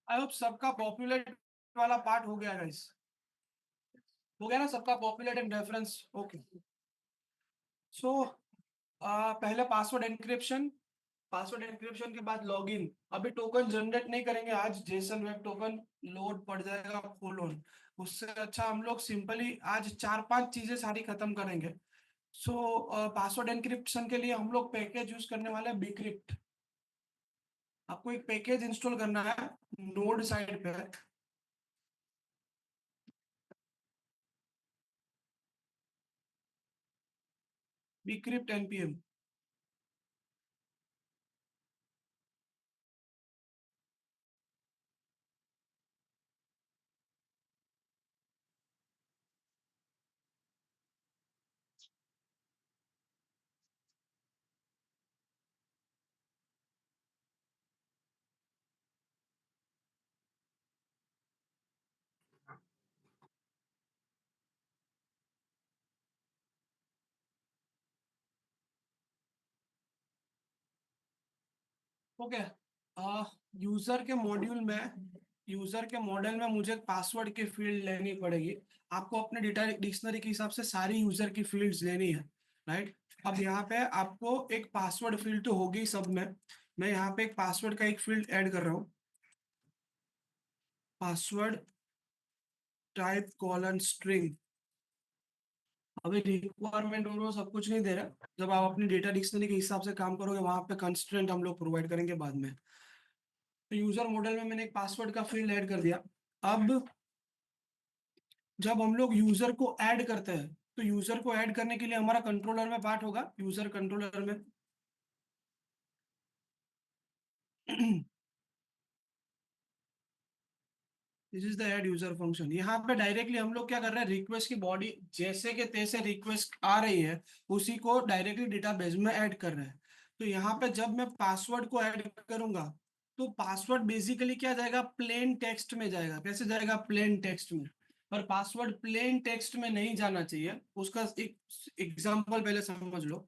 I hope सबका populate वाला part हो गया गाइस। हो गया ना सबका पॉपुलेट एंड रेफरेंस? ओके। सो पहले पासवर्ड एन्क्रिप्शन। पासवर्ड एन्क्रिप्शन के बाद लॉगिन। अभी टोकन जनरेट नहीं करेंगे आज, जेसन वेब टोकन लोड पड़ जाएगा फुल ऑन। उससे अच्छा हम लोग सिंपली आज चार पांच चीजें सारी खत्म करेंगे। सो पासवर्ड एन्क्रिप्शन के लिए हम लोग पैकेज यूज करने वाले हैं बिक्रिप्ट। आपको एक पैकेज इंस्टॉल करना है नोड साइड पे। Bcrypt NPM. ओके। यूजर के मॉड्यूल में यूजर के मॉडल में मुझे पासवर्ड की फील्ड लेनी पड़ेगी। आपको अपने डेटा डिक्शनरी के हिसाब से सारी यूजर की फील्ड्स लेनी है, राइट? अब यहाँ पे आपको एक पासवर्ड फील्ड तो होगी सब में। मैं यहाँ पे एक पासवर्ड का एक फील्ड ऐड कर रहा हूँ। Password type colon string. अभी रिक्वायरमेंट और वो सब कुछ नहीं दे रहा। जब आप अपनी डेटा डिक्शनरी के हिसाब से काम करोगे वहां पे कंस्ट्रेंट हम लोग प्रोवाइड करेंगे बाद में। तो यूजर मॉडल में मैंने एक पासवर्ड का फील्ड ऐड कर दिया। अब जब हम लोग यूजर को ऐड करते हैं तो यूजर को ऐड करने के लिए हमारा कंट्रोलर में पार्ट होगा, यूजर कंट्रोलर में। This is the add user function. यहाँ पे डायरेक्टली हम लोग क्या कर रहे हैं, रिक्वेस्ट की बॉडी जैसे के तैसे रिक्वेस्ट आ रही है उसी को डायरेक्टली डेटाबेस में ऐड कर रहे हैं। तो यहाँ पे जब मैं पासवर्ड को ऐड करूंगा तो पासवर्ड बेसिकली क्या जाएगा, प्लेन टेक्स्ट में जाएगा। कैसे जाएगा? प्लेन टेक्स्ट में। पर पासवर्ड प्लेन टेक्स्ट में नहीं जाना चाहिए। उसका एक एग्जांपल पहले समझ लो।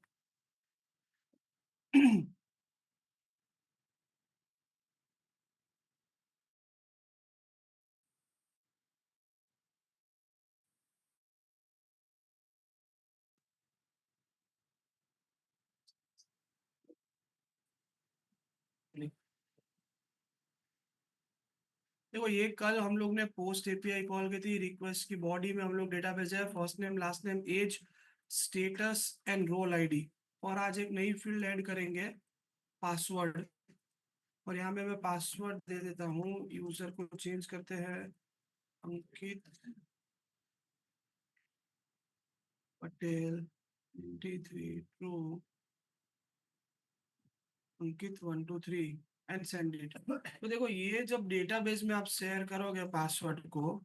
देखो ये कल हम लोग ने पोस्ट एपीआई कॉल की थी। रिक्वेस्ट की बॉडी में हम लोग डेटा भेजा है, first name last name age status and role ID. और आज एक नई फील्ड ऐड करेंगे, पासवर्ड। और यहाँ पे मैं पासवर्ड दे देता हूँ, यूजर को चेंज करते हैं Ankit Patel 23 true Ankit 123 and send it. तो देखो ये जब डेटाबेस में आप शेयर करोगे पासवर्ड को,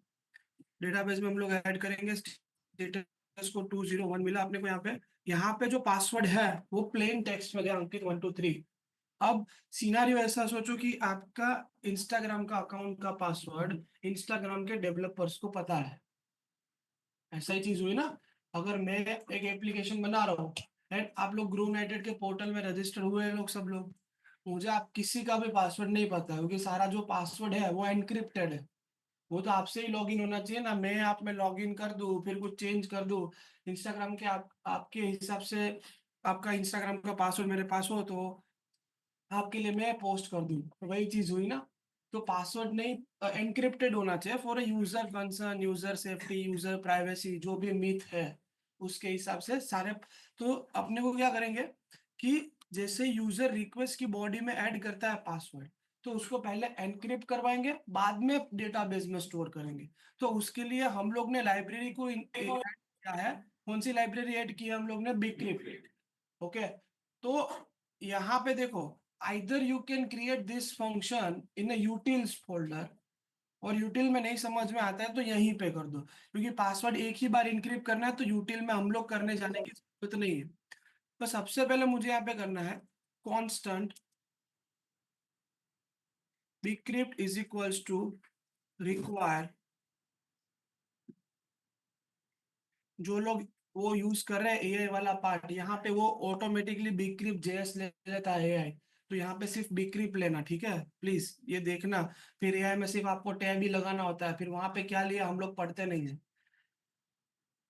डेटाबेस में हम लोग ऐड करेंगे स्टेटस को 201 मिला अपने को। यहाँ पे जो पासवर्ड है वो प्लेन टेक्स्ट में गया, अंकित 123। अब सिनारियो ऐसा सोचो कि आपका इंस्टाग्राम का अकाउंट का पासवर्ड इंस्टाग्राम के डेवलपर्स को पता है। ऐसा ही चीज हुई ना। अगर मैं एक एप्लीकेशन बना रहा हूँ एंड आप लोग ग्रो यूनाइटेड के पोर्टल में रजिस्टर हुए हैं लोग, सब लोग, मुझे आप किसी का भी पासवर्ड नहीं पता है क्योंकि सारा जो पासवर्ड है वो एनक्रिप्टेड है। वो तो आपसे ही लॉगिन होना चाहिए ना। मैं आप में लॉगिन कर दूं फिर कुछ चेंज कर दूं इंस्टाग्राम के आपके हिसाब से, आपका इंस्टाग्राम का पासवर्ड मेरे पास हो तो आपके लिए मैं पोस्ट कर दूं, तो वही चीज हुई ना। तो पासवर्ड नहीं, एनक्रिप्टेड होना चाहिए for user concern, user safety, user privacy, जो भी मिथ है उसके हिसाब से सारे। तो अपने को क्या करेंगे कि जैसे यूजर रिक्वेस्ट की बॉडी में ऐड करता है पासवर्ड तो उसको पहले एनक्रिप्ट करवाएंगे, बाद में डेटाबेस में स्टोर करेंगे। तो उसके लिए हम लोग ने लाइब्रेरी को ऐड किया है। कौन सी लाइब्रेरी ऐड की है हम लोग ने? बिग। ओके। तो यहाँ पे देखो, either you can create this function in utils folder, और यूटिल में नहीं समझ में आता है तो यहीं पे कर दो, क्योंकि पासवर्ड एक ही बार इनक्रिप्ट करना है तो यूटिल में हम लोग करने जाने की जरूरत नहीं है। तो सबसे पहले मुझे यहाँ पे करना है constant bcrypt is equals to require. जो लोग वो यूज कर रहे हैं एआई वाला पार्ट, यहाँ पे वो ऑटोमेटिकली bcrypt जेएस ले लेता है एआई। तो यहाँ पे सिर्फ bcrypt लेना, ठीक है, प्लीज ये देखना। फिर एआई में सिर्फ आपको टैब ही लगाना होता है, फिर वहां पे क्या लिया हम लोग पढ़ते नहीं है।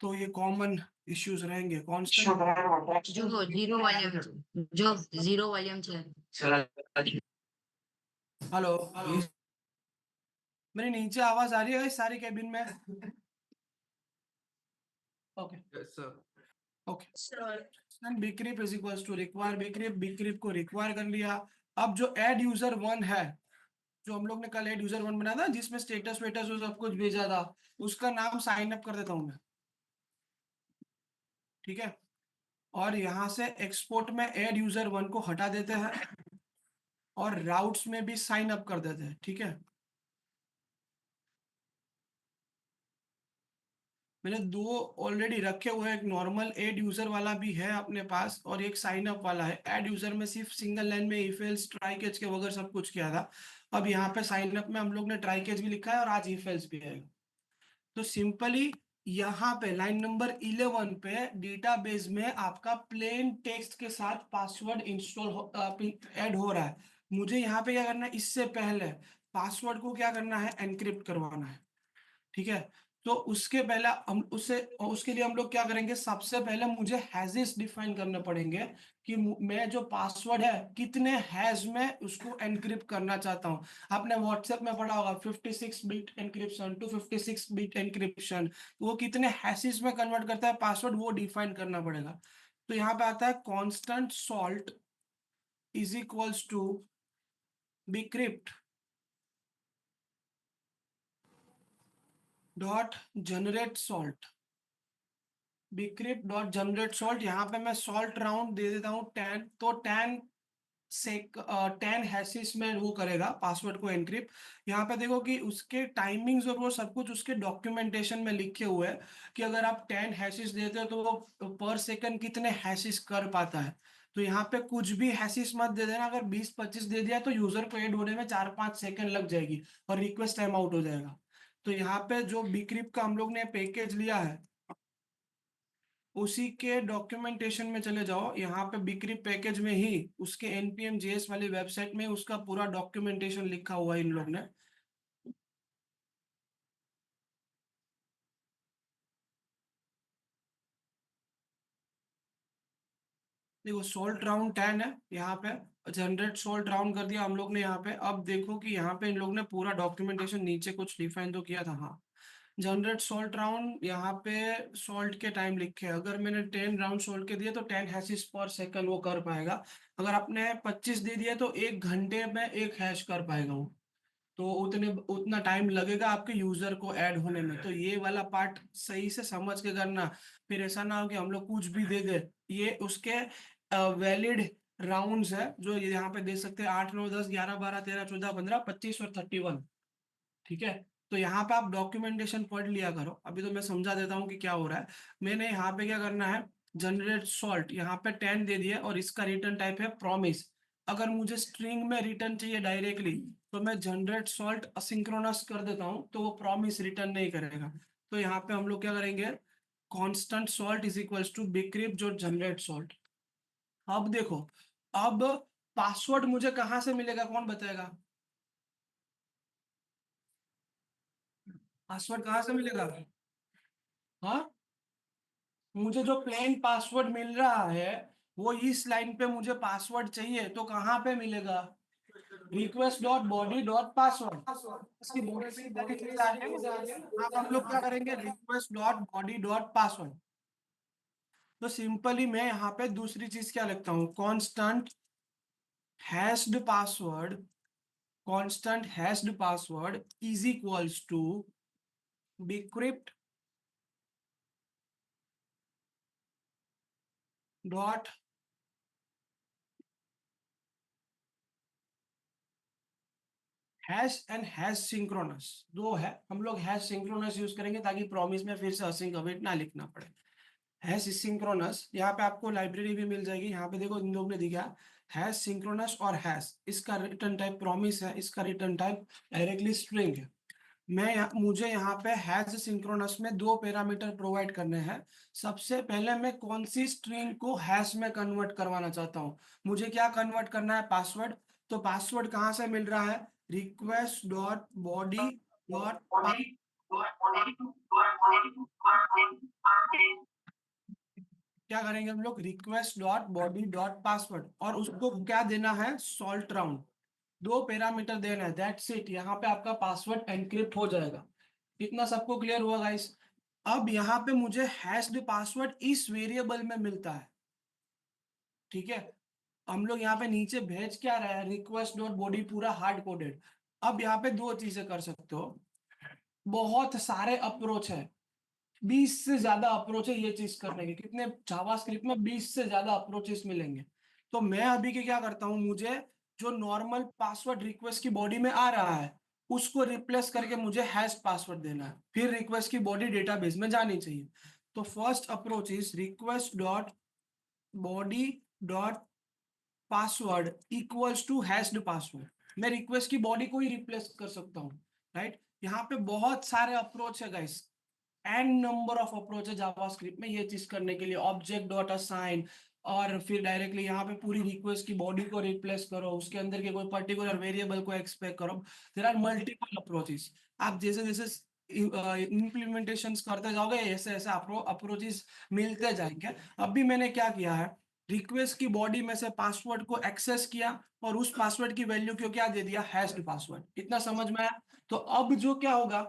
तो ये कॉमन इश्यूज रहेंगे। कांस्टेंट जो जीरो वॉल्यूम जो जीरो वॉल्यूम हेलो हेलो, मेरी नीचे आवाज आ रही है इस सारी कैबिन में? Okay okay. bcrypt is equals to require bcrypt को रिक्वायर कर लिया। अब जो एड यूजर वन है, जो हम लोग ने कल एड यूजर वन बनाया था जिसमें स्टेटस वेटस वो सब कुछ भेजा था, उसका नाम साइन अप कर देता हूं मैं, ठीक है। और यहाँ से एक्सपोर्ट में एड यूजर वन को हटा देते हैं और राउट्स में भी साइन अप कर देते हैं, ठीक है। मैंने दो ऑलरेडी रखे हुए हैं, एक नॉर्मल एड यूजर वाला भी है अपने पास और एक साइन अप वाला है। एड यूजर में सिर्फ सिंगल लाइन में इफ एल्स ट्राई कैच के वगैरह सब कुछ किया था। अब यहाँ पे साइन अप में हम लोग ने ट्राई कैच भी लिखा है और आज इफ एल्स भी है। तो सिंपली यहाँ पे लाइन नंबर 11 पे डेटाबेस में आपका प्लेन टेक्स्ट के साथ पासवर्ड इंस्टॉल ऐड हो रहा है। मुझे यहाँ पे क्या करना है, इससे पहले पासवर्ड को क्या करना है, एनक्रिप्ट करवाना है, ठीक है। तो उसके पहले हम उसके लिए हम लोग क्या करेंगे, सबसे पहले मुझे हैजेस डिफाइन करने पड़ेंगे कि मैं जो पासवर्ड है कितने हैज में उसको एनक्रिप्ट करना चाहता हूँ। आपने व्हाट्सएप में पढ़ा होगा 56 bit encryption to 56 bit encryption, वो कितने हैशेस में कन्वर्ट करता है पासवर्ड, वो डिफाइन करना पड़ेगा। तो यहाँ पे आता है constant salt is equals to bcrypt dot generate salt. bcrypt dot generate salt, यहाँ पे मैं सॉल्ट राउंड दे देता हूँ 10, तो 10 से 10 हैशेस में वो करेगा पासवर्ड को एनक्रिप्ट। यहाँ पे देखो कि उसके टाइमिंग्स और वो सब कुछ उसके डॉक्यूमेंटेशन में लिखे हुए हैं कि अगर आप 10 हैशेस देते हो तो वो पर सेकंड कितने हैशेस कर पाता है। तो यहाँ पे कुछ भी हैशेस मत दे देना, अगर 20-25 दे दिया तो यूजर को ऐड होने में 4-5 सेकंड लग जाएगी और रिक्वेस्ट टाइम आउट हो जाएगा। तो यहाँ पे जो bcrypt का हम लोग ने पैकेज लिया है उसी के डॉक्यूमेंटेशन में चले जाओ। यहाँ पे bcrypt पैकेज में ही उसके npm js वाली वेबसाइट में उसका पूरा डॉक्यूमेंटेशन लिखा हुआ है इन लोग ने। देखो सॉल्ट राउंड 10 है यहाँ पे, जनरेट सॉल्ट राउंड कर दिया हम लोग ने यहाँ पे। अब देखो कि यहाँ पे इन लोग ने पूरा डॉक्यूमेंटेशन नीचे कुछ डिफाइन तो किया था, हाँ। जनरेट सॉल्ट राउंड, यहाँ पे सॉल्ट के टाइम लिखे हैं। अगर मैंने 10 राउंड सॉल्ट के दिए तो 10 हैशेस पर सेकंड वो कर पाएगा। अगर आपने 25 दे दिया तो 1 घंटे में 1 हैश कर पाएगा वो। तो उतना टाइम लगेगा आपके यूजर को ऐड होने में। तो ये वाला पार्ट सही से समझ के करना, फिर ऐसा ना हो कि हम लोग कुछ भी दे दे। ये उसके वैलिड राउंड्स है जो यहाँ पे दे सकते हैं, 8 9 10 11 12 13 14 15 25 और 31, ठीक है। तो यहाँ पे आप डॉक्यूमेंटेशन पढ़ लिया करो, अभी तो मैं समझा देता हूँ कि क्या हो रहा है। मैंने यहाँ पे क्या करना है, जनरेट सॉल्ट यहाँ पे 10 दे दिया और इसका रिटर्न टाइप है प्रॉमिस। अगर मुझे स्ट्रिंग में रिटर्न चाहिए डायरेक्टली तो मैं जनरेट सॉल्ट असिंक्रोनस कर देता हूँ, तो वो प्रॉमिस रिटर्न नहीं करेगा। तो यहाँ पे हम लोग क्या करेंगे, constant salt is equals to bcrypt जो जनरेट सॉल्ट। अब देखो, अब पासवर्ड मुझे कहाँ से मिलेगा, कौन बताएगा? पासवर्ड कहाँ से मिलेगा? हाँ, मुझे जो प्लेन पासवर्ड मिल रहा है वो इस लाइन पे मुझे पासवर्ड चाहिए, तो कहाँ पे मिलेगा? Request dot body dot password. इसकी बॉडी से बॉडी चीज आ रही है। अब हम लोग क्या करेंगे, request dot body dot password. तो सिंपली मैं यहाँ पे दूसरी चीज क्या लिखता हूँ, constant hashed password, constant hashed password is equals to bcrypt dot hash and hash synchronous. दो है, हम लोग हैश सिंक्रोनस यूज करेंगे ताकि प्रॉमिस में फिर से असिंक अवेट ना लिखना पड़े। हैश सिंक्रोनस, यहाँ पे आपको लाइब्रेरी भी मिल जाएगी। यहाँ पे देखो इन लोग ने दिखा हैश सिंक्रोनस और हैश, इसका रिटर्न टाइप प्रॉमिस है, इसका रिटर्न टाइप डायरेक्टली स्ट्रिंग है। मुझे यहाँ पे हैश सिंक्रोनस में दो पैरामीटर प्रोवाइड करने हैं। सबसे पहले मैं कौन सी स्ट्रिंग को हैश में कन्वर्ट करवाना चाहता हूँ। मुझे क्या कन्वर्ट करना है, पासवर्ड। तो पासवर्ड कहाँ से मिल रहा है, रिक्वेस्ट डॉट बॉडी डॉट, क्या करेंगे हम लोग, request dot body dot password, और उसको क्या देना है, सॉल्ट राउंड। दो पैरामीटर देना है, दैट्स इट। यहाँ पे आपका पासवर्ड एनक्रिप्ट हो जाएगा। इतना सबको क्लियर हुआ गाइस। अब यहाँ पे मुझे हैश्ड पासवर्ड इस वेरिएबल में मिलता है, ठीक है। हम लोग यहाँ पे नीचे भेज क्या रहे हैं, रिक्वेस्ट डॉट बॉडी पूरा हार्ड कोडेड। अब यहाँ पे दो चीजें कर सकते हो, बहुत सारे अप्रोच है, 20 से ज्यादा अप्रोच है ये चीज करने के। कितने, जावास्क्रिप्ट में 20 से ज्यादा अप्रोचेस मिलेंगे। तो मैं अभी के क्या करता हूँ, मुझे जो नॉर्मल पासवर्ड रिक्वेस्ट की बॉडी में आ रहा है उसको रिप्लेस करके मुझे हैश पासवर्ड देना है, फिर रिक्वेस्ट की बॉडी डेटाबेस में जानी चाहिए। तो first approach is request dot body dot password equals to hashed password. मैं रिक्वेस्ट की बॉडी को ही रिप्लेस कर सकता हूँ, राइट। यहाँ पे बहुत सारे अप्रोच है guys, an number of approach है जावास्क्रिप्ट में ये चीज करने के लिए। ऑब्जेक्ट डॉट असाइन, और फिर डायरेक्टली यहाँ पे पूरी रिक्वेस्ट की बॉडी को रिप्लेस करो, उसके अंदर के कोई पर्टिकुलर वेरिएबल को एक्सपेक्ट करो। There are multiple approaches. आप जैसे जैसे इम्प्लीमेंटेशंस करते जाओगे ऐसे ऐसे अप्रोचेस मिलते जाएंगे। अभी मैंने क्या किया है, रिक्वेस्ट की बॉडी में से पासवर्ड को एक्सेस किया और उस पासवर्ड की वैल्यू को क्या दे दिया, हैश्ड पासवर्ड। इतना समझ में आया। तो अब जो क्या होगा,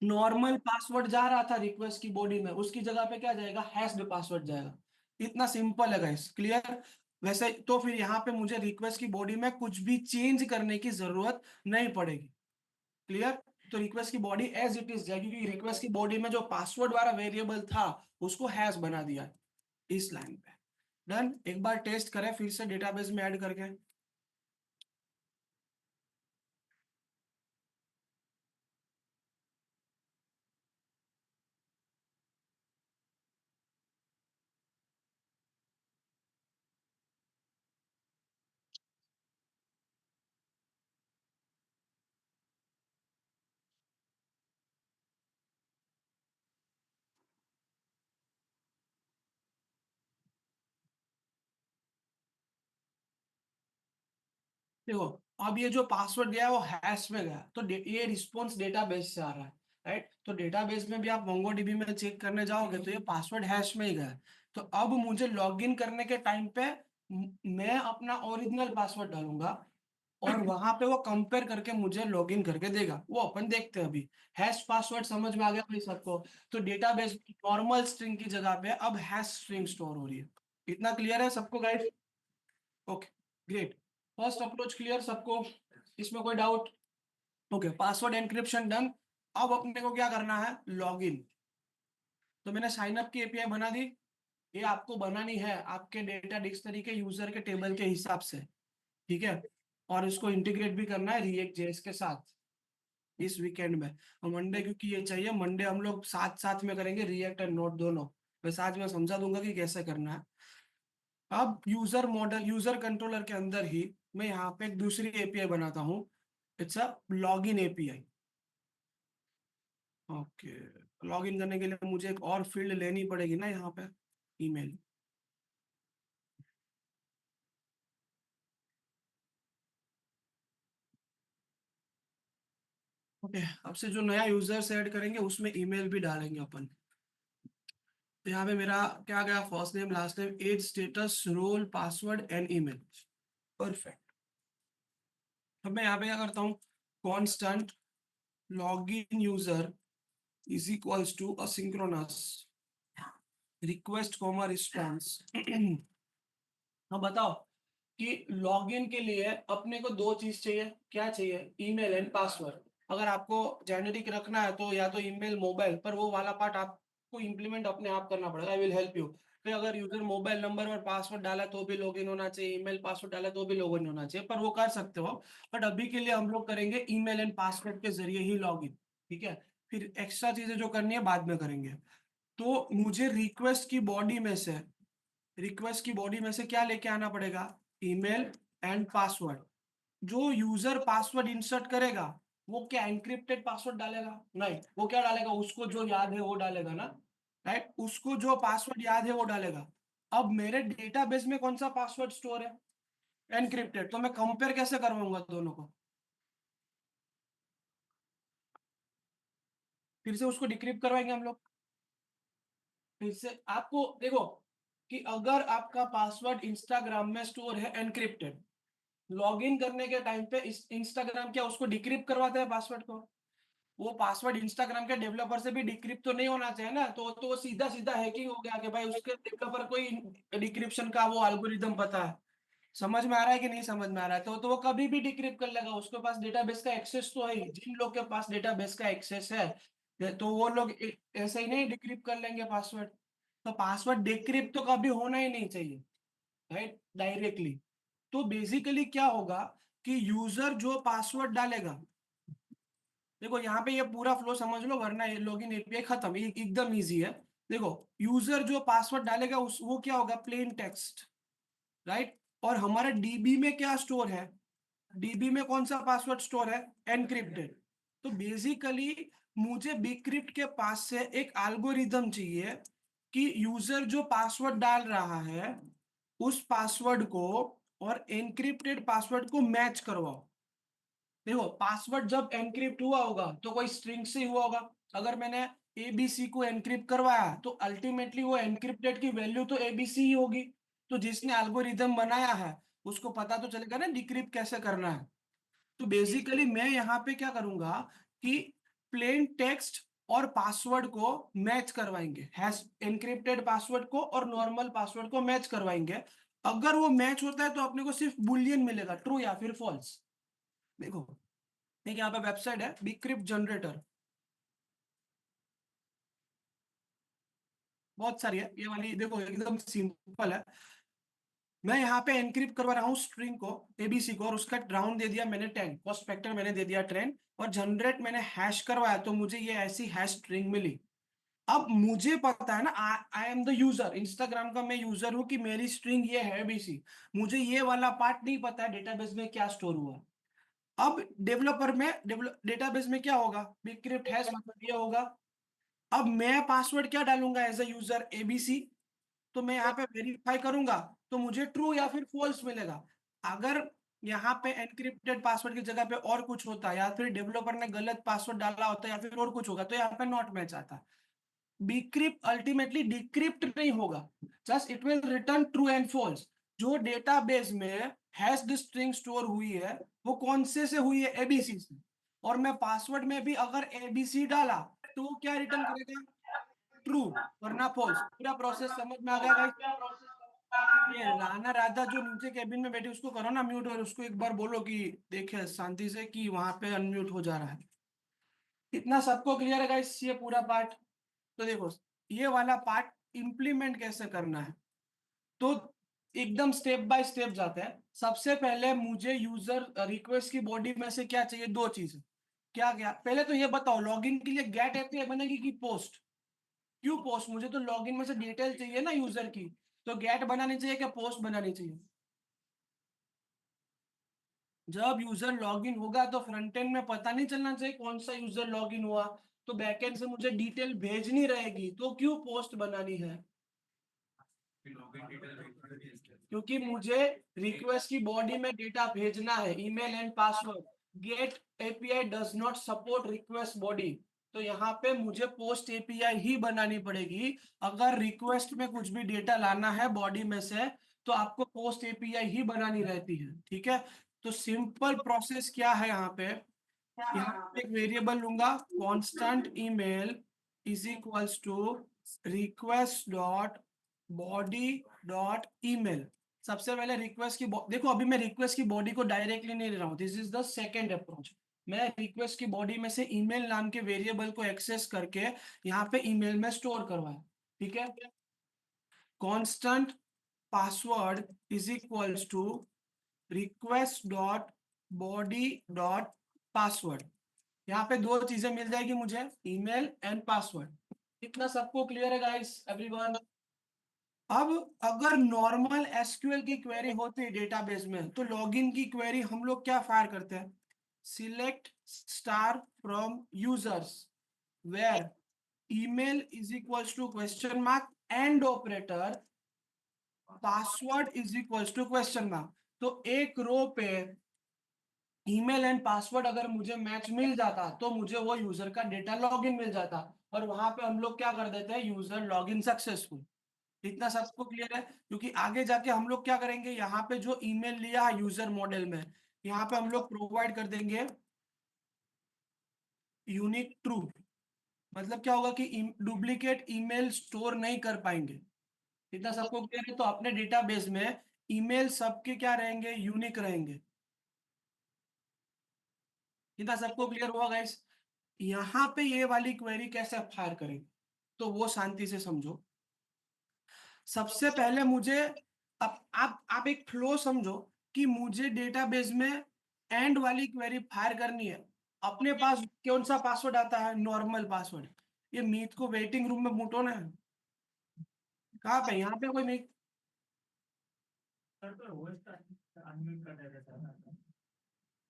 नॉर्मल पासवर्ड जा रहा था रिक्वेस्ट की बॉडी में, उसकी जगह पे क्या जाएगा, हैश्ड पासवर्ड जाएगा। इतना सिंपल है गाइस, क्लियर। वैसे तो फिर यहाँ पे मुझे रिक्वेस्ट की बॉडी में कुछ भी चेंज करने की जरूरत नहीं पड़ेगी, क्लियर। तो रिक्वेस्ट की बॉडी एज इट इज जाएगी, क्योंकि रिक्वेस्ट की बॉडी में जो पासवर्ड वाला वेरिएबल था उसको हैश बना दिया इस लाइन पे। डन। एक बार टेस्ट करें फिर से डेटाबेस में ऐड करके। देखो, अब ये जो पासवर्ड गया है वो हैश में गया, तो ये रिस्पॉन्स डेटाबेस से आ रहा है, राइट। तो डेटाबेस में भी आप मोंगोडीबी में चेक करने जाओगे तो ये पासवर्ड हैश में ही गया है। तो अब मुझे लॉगिन करने के टाइम पे मैं अपना ओरिजिनल पासवर्ड डालूंगा और वहां पे वो कंपेयर करके मुझे लॉगिन करके देगा, वो अपन देखते हैं अभी। हैश पासवर्ड समझ में आ गया भाई सबको। तो डेटाबेस नॉर्मल स्ट्रिंग की जगह पे अब हैश स्ट्रिंग स्टोर हो रही है। इतना क्लियर है सबको guys? Okay, great. First approach clear सबको, इसमें कोई doubt? Okay, password encryption done. अब अपने को क्या करना है, लॉगिन। तो मैंने साइन अप की एपीआई बना दी। ये आपको बनानी है आपके डेटा डिक्शनरी के यूजर के टेबल के हिसाब से, ठीक है। और इसको इंटीग्रेट भी करना है रिएक्ट जेएस के साथ इस वीकेंड में। और मंडे क्योंकि ये चाहिए, मंडे हम लोग साथ साथ में करेंगे रिएक्ट एंड नोट दोनों। वैसे आज मैं समझा दूंगा कि कैसे करना है। अब यूजर मॉडल, यूजर कंट्रोलर के अंदर ही मैं यहाँ पे एक दूसरी एपीआई बनाता हूँ। It's a login API. Okay, login करने के लिए मुझे एक और फील्ड लेनी पड़ेगी ना यहाँ पे, ईमेल। ओके, अब से जो नया यूजर ऐड करेंगे उसमें ईमेल भी डालेंगे अपन। तो यहाँ पे मेरा क्या गया, first name last name age status role password and email. Perfect. अब मैं यहाँ पे क्या करता हूँ, constant login user is equals to asynchronous request comma response. अब बताओ कि लॉगिन के लिए अपने को दो चीज चाहिए, क्या चाहिए, ईमेल एंड पासवर्ड। अगर आपको जेनेरिक रखना है तो या तो ईमेल मोबाइल, पर वो वाला पार्ट आपको इम्प्लीमेंट अपने आप करना पड़ेगा, आई विल हेल्प यू। फिर अगर यूजर मोबाइल नंबर और पासवर्ड डाला तो भी लॉगिन होना चाहिए, ईमेल पासवर्ड डाला तो भी लॉगिन होना चाहिए, पर वो कर सकते हो। बट अभी के लिए हम लोग करेंगे ईमेल एंड पासवर्ड के जरिए ही लॉगिन, ठीक है। फिर एक्स्ट्रा चीजें जो करनी है बाद में करेंगे। तो मुझे रिक्वेस्ट की बॉडी में से क्या लेके आना पड़ेगा, ईमेल एंड पासवर्ड। जो यूजर पासवर्ड इंसर्ट करेगा वो क्या एनक्रिप्टेड पासवर्ड डालेगा? नहीं, वो क्या डालेगा, उसको जो याद है वो डालेगा ना, राइट? उसको जो पासवर्ड याद है वो डालेगा। अब मेरे डेटाबेस में कौन सा पासवर्ड स्टोर है? एनक्रिप्टेड। तो मैं कंपेयर कैसे करवाऊंगा दोनों को? फिर से उसको डिक्रिप्ट करवाएंगे हम लोग। फिर से आपको देखो कि अगर आपका पासवर्ड इंस्टाग्राम में स्टोर है एनक्रिप्टेड, लॉगिन करने के टाइम पे इस इंस्टाग्राम क्या उसको डिक्रिप्ट करवाता है पासवर्ड को? वो पासवर्ड इंस्टाग्राम के डेवलपर से भी डिक्रिप्ट तो नहीं होना चाहिए ना, तो वो सीधा सीधा हैकिंग हो गया कि भाई उसके डेवलपर को ही डिक्रिप्शन का वो एल्गोरिदम पता है। समझ में आ रहा है कि नहीं समझ में आ रहा है? तो वो कभी भी डिक्रिप्ट कर लेगा, उसके पास डेटाबेस का एक्सेस तो है ही। जिन लोग के पास डेटाबेस का एक्सेस है तो वो लोग ऐसे ही नहीं डिक्रिप्ट कर लेंगे पासवर्ड। तो पासवर्ड डिक्रिप्ट तो कभी होना ही नहीं चाहिए, राइट, डायरेक्टली। तो बेसिकली क्या होगा कि यूजर जो पासवर्ड डालेगा, देखो यहाँ पे ये पूरा फ्लो समझ लो वरना ये लॉगिन एपीआई खत्म, एकदम इजी है। देखो, यूजर जो पासवर्ड डालेगा उस वो क्या होगा, प्लेन टेक्स्ट, राइट? और हमारे डीबी में क्या स्टोर है? डीबी में कौन सा पासवर्ड स्टोर है? एनक्रिप्टेड। तो बेसिकली मुझे बिक्रिप्ट के पास से एक एल्गोरिदम चाहिए कि यूजर जो पासवर्ड डाल रहा है उस पासवर्ड को और एनक्रिप्टेड पासवर्ड को मैच करवाओ। देखो, पासवर्ड जब एनक्रिप्ट हुआ होगा तो कोई स्ट्रिंग से हुआ होगा। अगर मैंने एबीसी को एनक्रिप्ट करवाया तो अल्टीमेटली वो एनक्रिप्टेड की वैल्यू तो एबीसी ही होगी। तो जिसने एल्गोरिदम बनाया है उसको पता तो चलेगा ना डिक्रिप्ट कैसे करना है। तो बेसिकली मैं यहाँ पे क्या करूंगा कि प्लेन टेक्स्ट और पासवर्ड को मैच करवाएंगे, हैश एनक्रिप्टेड पासवर्ड को और नॉर्मल पासवर्ड को मैच करवाएंगे। अगर वो मैच होता है तो अपने को सिर्फ बुलियन मिलेगा, ट्रू या फिर फॉल्स। देखो, एक यहाँ पे वेबसाइट है बिक्रिप्ट जनरेटर, बहुत सारी है ये वाली, देखो एकदम सिंपल है। मैं यहाँ पे एनक्रिप्ट करवा रहा हूँ स्ट्रिंग को, एबीसी को, और उसका राउंड दे दिया मैंने 10, कॉस्ट फैक्टर मैंने दे दिया 10, और जनरेट मैंने हैश करवाया तो मुझे ये ऐसी हैश स्ट्रिंग मिली। अब मुझे पता है ना, I am the user, Instagram का मैं यूजर हूँ कि मेरी स्ट्रिंग ये है एबीसी। मुझे ये वाला पार्ट नहीं पता है डेटाबेस में क्या स्टोर हुआ। अब डेवलपर में डेटाबेस में क्या होगा, बिक्रिप्ट हैश मतलब ये होगा। अब मैं पासवर्ड क्या डालूंगा एज अ यूजर, एबीसी। तो मैं यहाँ पे वेरीफाई करूंगा तो मुझे ट्रू या फिर फॉल्स मिलेगा। अगर यहाँ पे एनक्रिप्टेड पासवर्ड की जगह पे और कुछ होता है या फिर डेवलपर ने गलत पासवर्ड डाला होता है या फिर और कुछ होगा तो यहाँ पे नॉट मैच आता। डिक्रिप्ट अल्टीमेटली डिक्रिप्ट नहीं होगा, just it will return true and false. जो डेटाबेस में हैश स्ट्रिंग स्टोर हुई है वो कौन से हुई है, एबीसी से। और मैं पासवर्ड में भी अगर एबीसी डाला तो वो क्या रिटर्न करेगा, ट्रू, वरना फॉल्स। पूरा प्रोसेस समझ में आ गया गाइस? ये राना राधा जो नीचे केबिन में बैठी उसको करो ना म्यूट, और उसको एक बार बोलो कि देखे शांति से कि वहां पे अनम्यूट हो जा रहा है। इतना सबको क्लियर है गाइस ये पूरा पार्ट? तो देखो, ये वाला पार्ट इम्प्लीमेंट कैसे करना है, तो एकदम स्टेप बाय स्टेप जाते हैं। सबसे पहले मुझे यूजर रिक्वेस्ट की बॉडी में से क्या चाहिए, दो चीजें। क्या क्या, पहले तो ये बताओ लॉगिन के लिए गेट एपीआई बनेगी कि पोस्ट? क्यों पोस्ट? मुझे तो लॉगिन में से डिटेल चाहिए ना यूजर की। तो गेट बनानी चाहिए क्या पोस्ट बनानी चाहिए? जब यूजर लॉगिन होगा तो फ्रंट एंड में पता नहीं चलना चाहिए कौन सा यूजर लॉगिन हुआ? तो बैकएंड से मुझे डिटेल भेजनी रहेगी, तो क्यों पोस्ट बनानी है? क्योंकि मुझे रिक्वेस्ट की बॉडी में डेटा भेजना है, email and password. Get API does not support request body, तो यहाँ पे मुझे पोस्ट एपीआई ही बनानी पड़ेगी। अगर रिक्वेस्ट में कुछ भी डेटा लाना है बॉडी में से तो आपको पोस्ट एपीआई ही बनानी रहती है, ठीक है? तो सिंपल प्रोसेस क्या है यहाँ पे, यहाँ पे एक वेरिएबल लूंगा constant email is equals to request dot body dot email. सबसे पहले रिक्वेस्ट की देखो, अभी मैं रिक्वेस्ट की बॉडी को डायरेक्टली नहीं ले रहा हूँ, this is the second approach. मैं रिक्वेस्ट की बॉडी में से ईमेल नाम के वेरिएबल को एक्सेस करके यहाँ पे ईमेल में स्टोर करवाया, ठीक है? Constant password is equals to request dot body dot password. यहाँ पे दो चीजें मिल जाएगी मुझे, ईमेल एंड पासवर्ड। इतना सबको क्लियर है गाइस एवरीवन? अब अगर नॉर्मल एसक्यूएल की क्वेरी होती है डेटाबेस में, तो लॉगिन की क्वेरी हम लोग क्या फायर करते हैं? Select star from users where email is equals to question mark and operator password is equals to question mark. तो एक रो पे ईमेल एंड पासवर्ड अगर मुझे मैच मिल जाता तो मुझे वो यूजर का डेटा लॉगिन मिल जाता, और वहां पे हम लोग क्या कर देते हैं? User login successful. इतना सबको क्लियर है? क्योंकि आगे जाके हम लोग क्या करेंगे, यहाँ पे जो ईमेल लिया है यूजर मॉडल में, यहाँ पे हम लोग प्रोवाइड कर देंगे यूनिक ट्रू। मतलब क्या होगा कि डुप्लीकेट ईमेल स्टोर नहीं कर पाएंगे। इतना सबको क्लियर है? तो अपने डेटाबेस में ईमेल सबके क्या रहेंगे? यूनिक रहेंगे। इतना सबको क्लियर हुआ गाइस? यहाँ पे ये वाली क्वेरी कैसे फायर करेंगे, तो वो शांति से समझो। सबसे पहले मुझे, अब आप एक फ्लो समझो कि मुझे डेटाबेस में एंड वाली क्वेरी फायर करनी है। अपने पास कौन सा पासवर्ड आता है? Normal password. ये मीत को वेटिंग रूम में मुटोना है। कहाँ पे? यहाँ पे कोई मीत?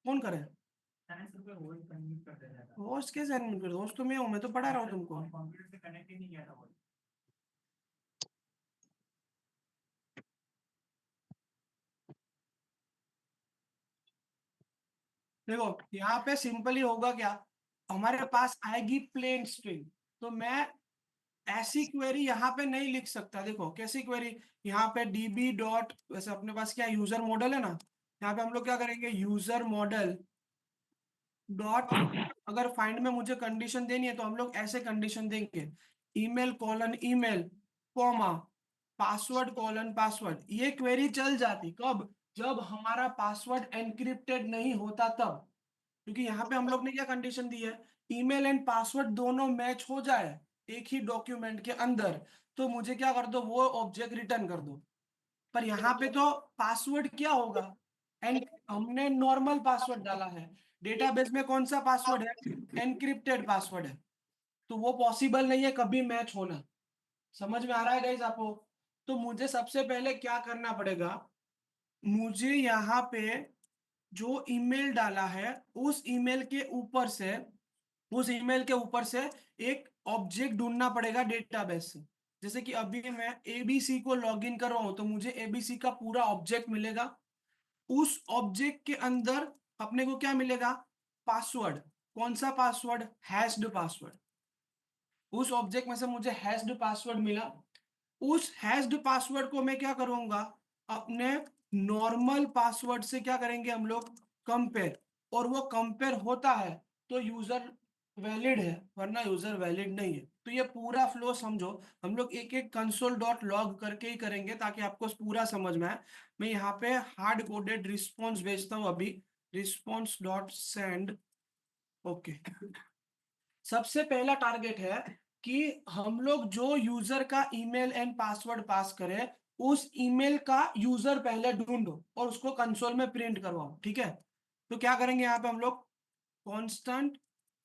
कौन करे? होस्ट कैसे अनम्यूट कर? होस्ट तो मैं हूँ, मैं तो पढ़ा रहा हूँ तुमको। देखो यहाँ पे सिंपली होगा क्या, हमारे पास आएगी प्लेन स्ट्रिंग। तो मैं ऐसी क्वेरी यहाँ पे नहीं लिख सकता। देखो कैसी क्वेरी, यहाँ पे डीबी डॉट, वैसे अपने पास क्या यूजर मॉडल है ना, यहाँ पे हम लोग क्या करेंगे? यूजर मॉडल डॉट, अगर फाइंड में मुझे कंडीशन देनी है तो हम लोग ऐसे कंडीशन देंगे, email colon email comma password colon password. ये क्वेरी चल जाती कब? जब हमारा पासवर्ड एनक्रिप्टेड नहीं होता तब। क्योंकि यहाँ पे हम लोग ने क्या कंडीशन दी है? ईमेल एंड पासवर्ड दोनों मैच हो जाए एक ही डॉक्यूमेंट के अंदर, तो मुझे क्या कर दो? वो ऑब्जेक्ट रिटर्न कर दो। पर यहाँ पे तो पासवर्ड क्या होगा? एंड हमने नॉर्मल पासवर्ड डाला है। डेटाबेस में कौन सा पासवर्ड है? एनक्रिप्टेड पासवर्ड है। तो वो पॉसिबल नहीं है कभी मैच होना। समझ में आ रहा है गाइस आपको? तो मुझे सबसे पहले क्या करना पड़ेगा, मुझे यहाँ पे जो ईमेल डाला है उस ईमेल के ऊपर से एक ऑब्जेक्ट ढूंढना पड़ेगा डेटाबेस से। जैसे कि अभी मैं एबीसी को लॉगिन कर रहा हूं, तो मुझे एबीसी का पूरा ऑब्जेक्ट मिलेगा। उस ऑब्जेक्ट के अंदर अपने को क्या मिलेगा? पासवर्ड। कौन सा पासवर्ड? Hatched password. उस ऑब्जेक्ट में से मुझे हैश्ड पासवर्ड मिला। उस हैश्ड पासवर्ड को मैं क्या करूंगा? अपने नॉर्मल पासवर्ड से क्या करेंगे हम लोग? कंपेयर। और वो कंपेयर होता है तो यूजर वैलिड है, वरना यूजर वैलिड नहीं है। तो ये पूरा फ्लो समझो। हम लोग एक एक कंसोल डॉट लॉग करके ही करेंगे ताकि आपको पूरा समझ में आए। मैं यहाँ पे हार्ड कोडेड रिस्पॉन्स भेजता हूँ अभी, रिस्पॉन्स डॉट सेंड। ओके, सबसे पहला टारगेट है कि हम लोग जो यूजर का ईमेल एंड पासवर्ड पास करें, उस ईमेल का यूजर पहले ढूंढो और उसको कंसोल में प्रिंट करवाओ। ठीक है? तो क्या करेंगे यहाँ पे हम लोग? Constant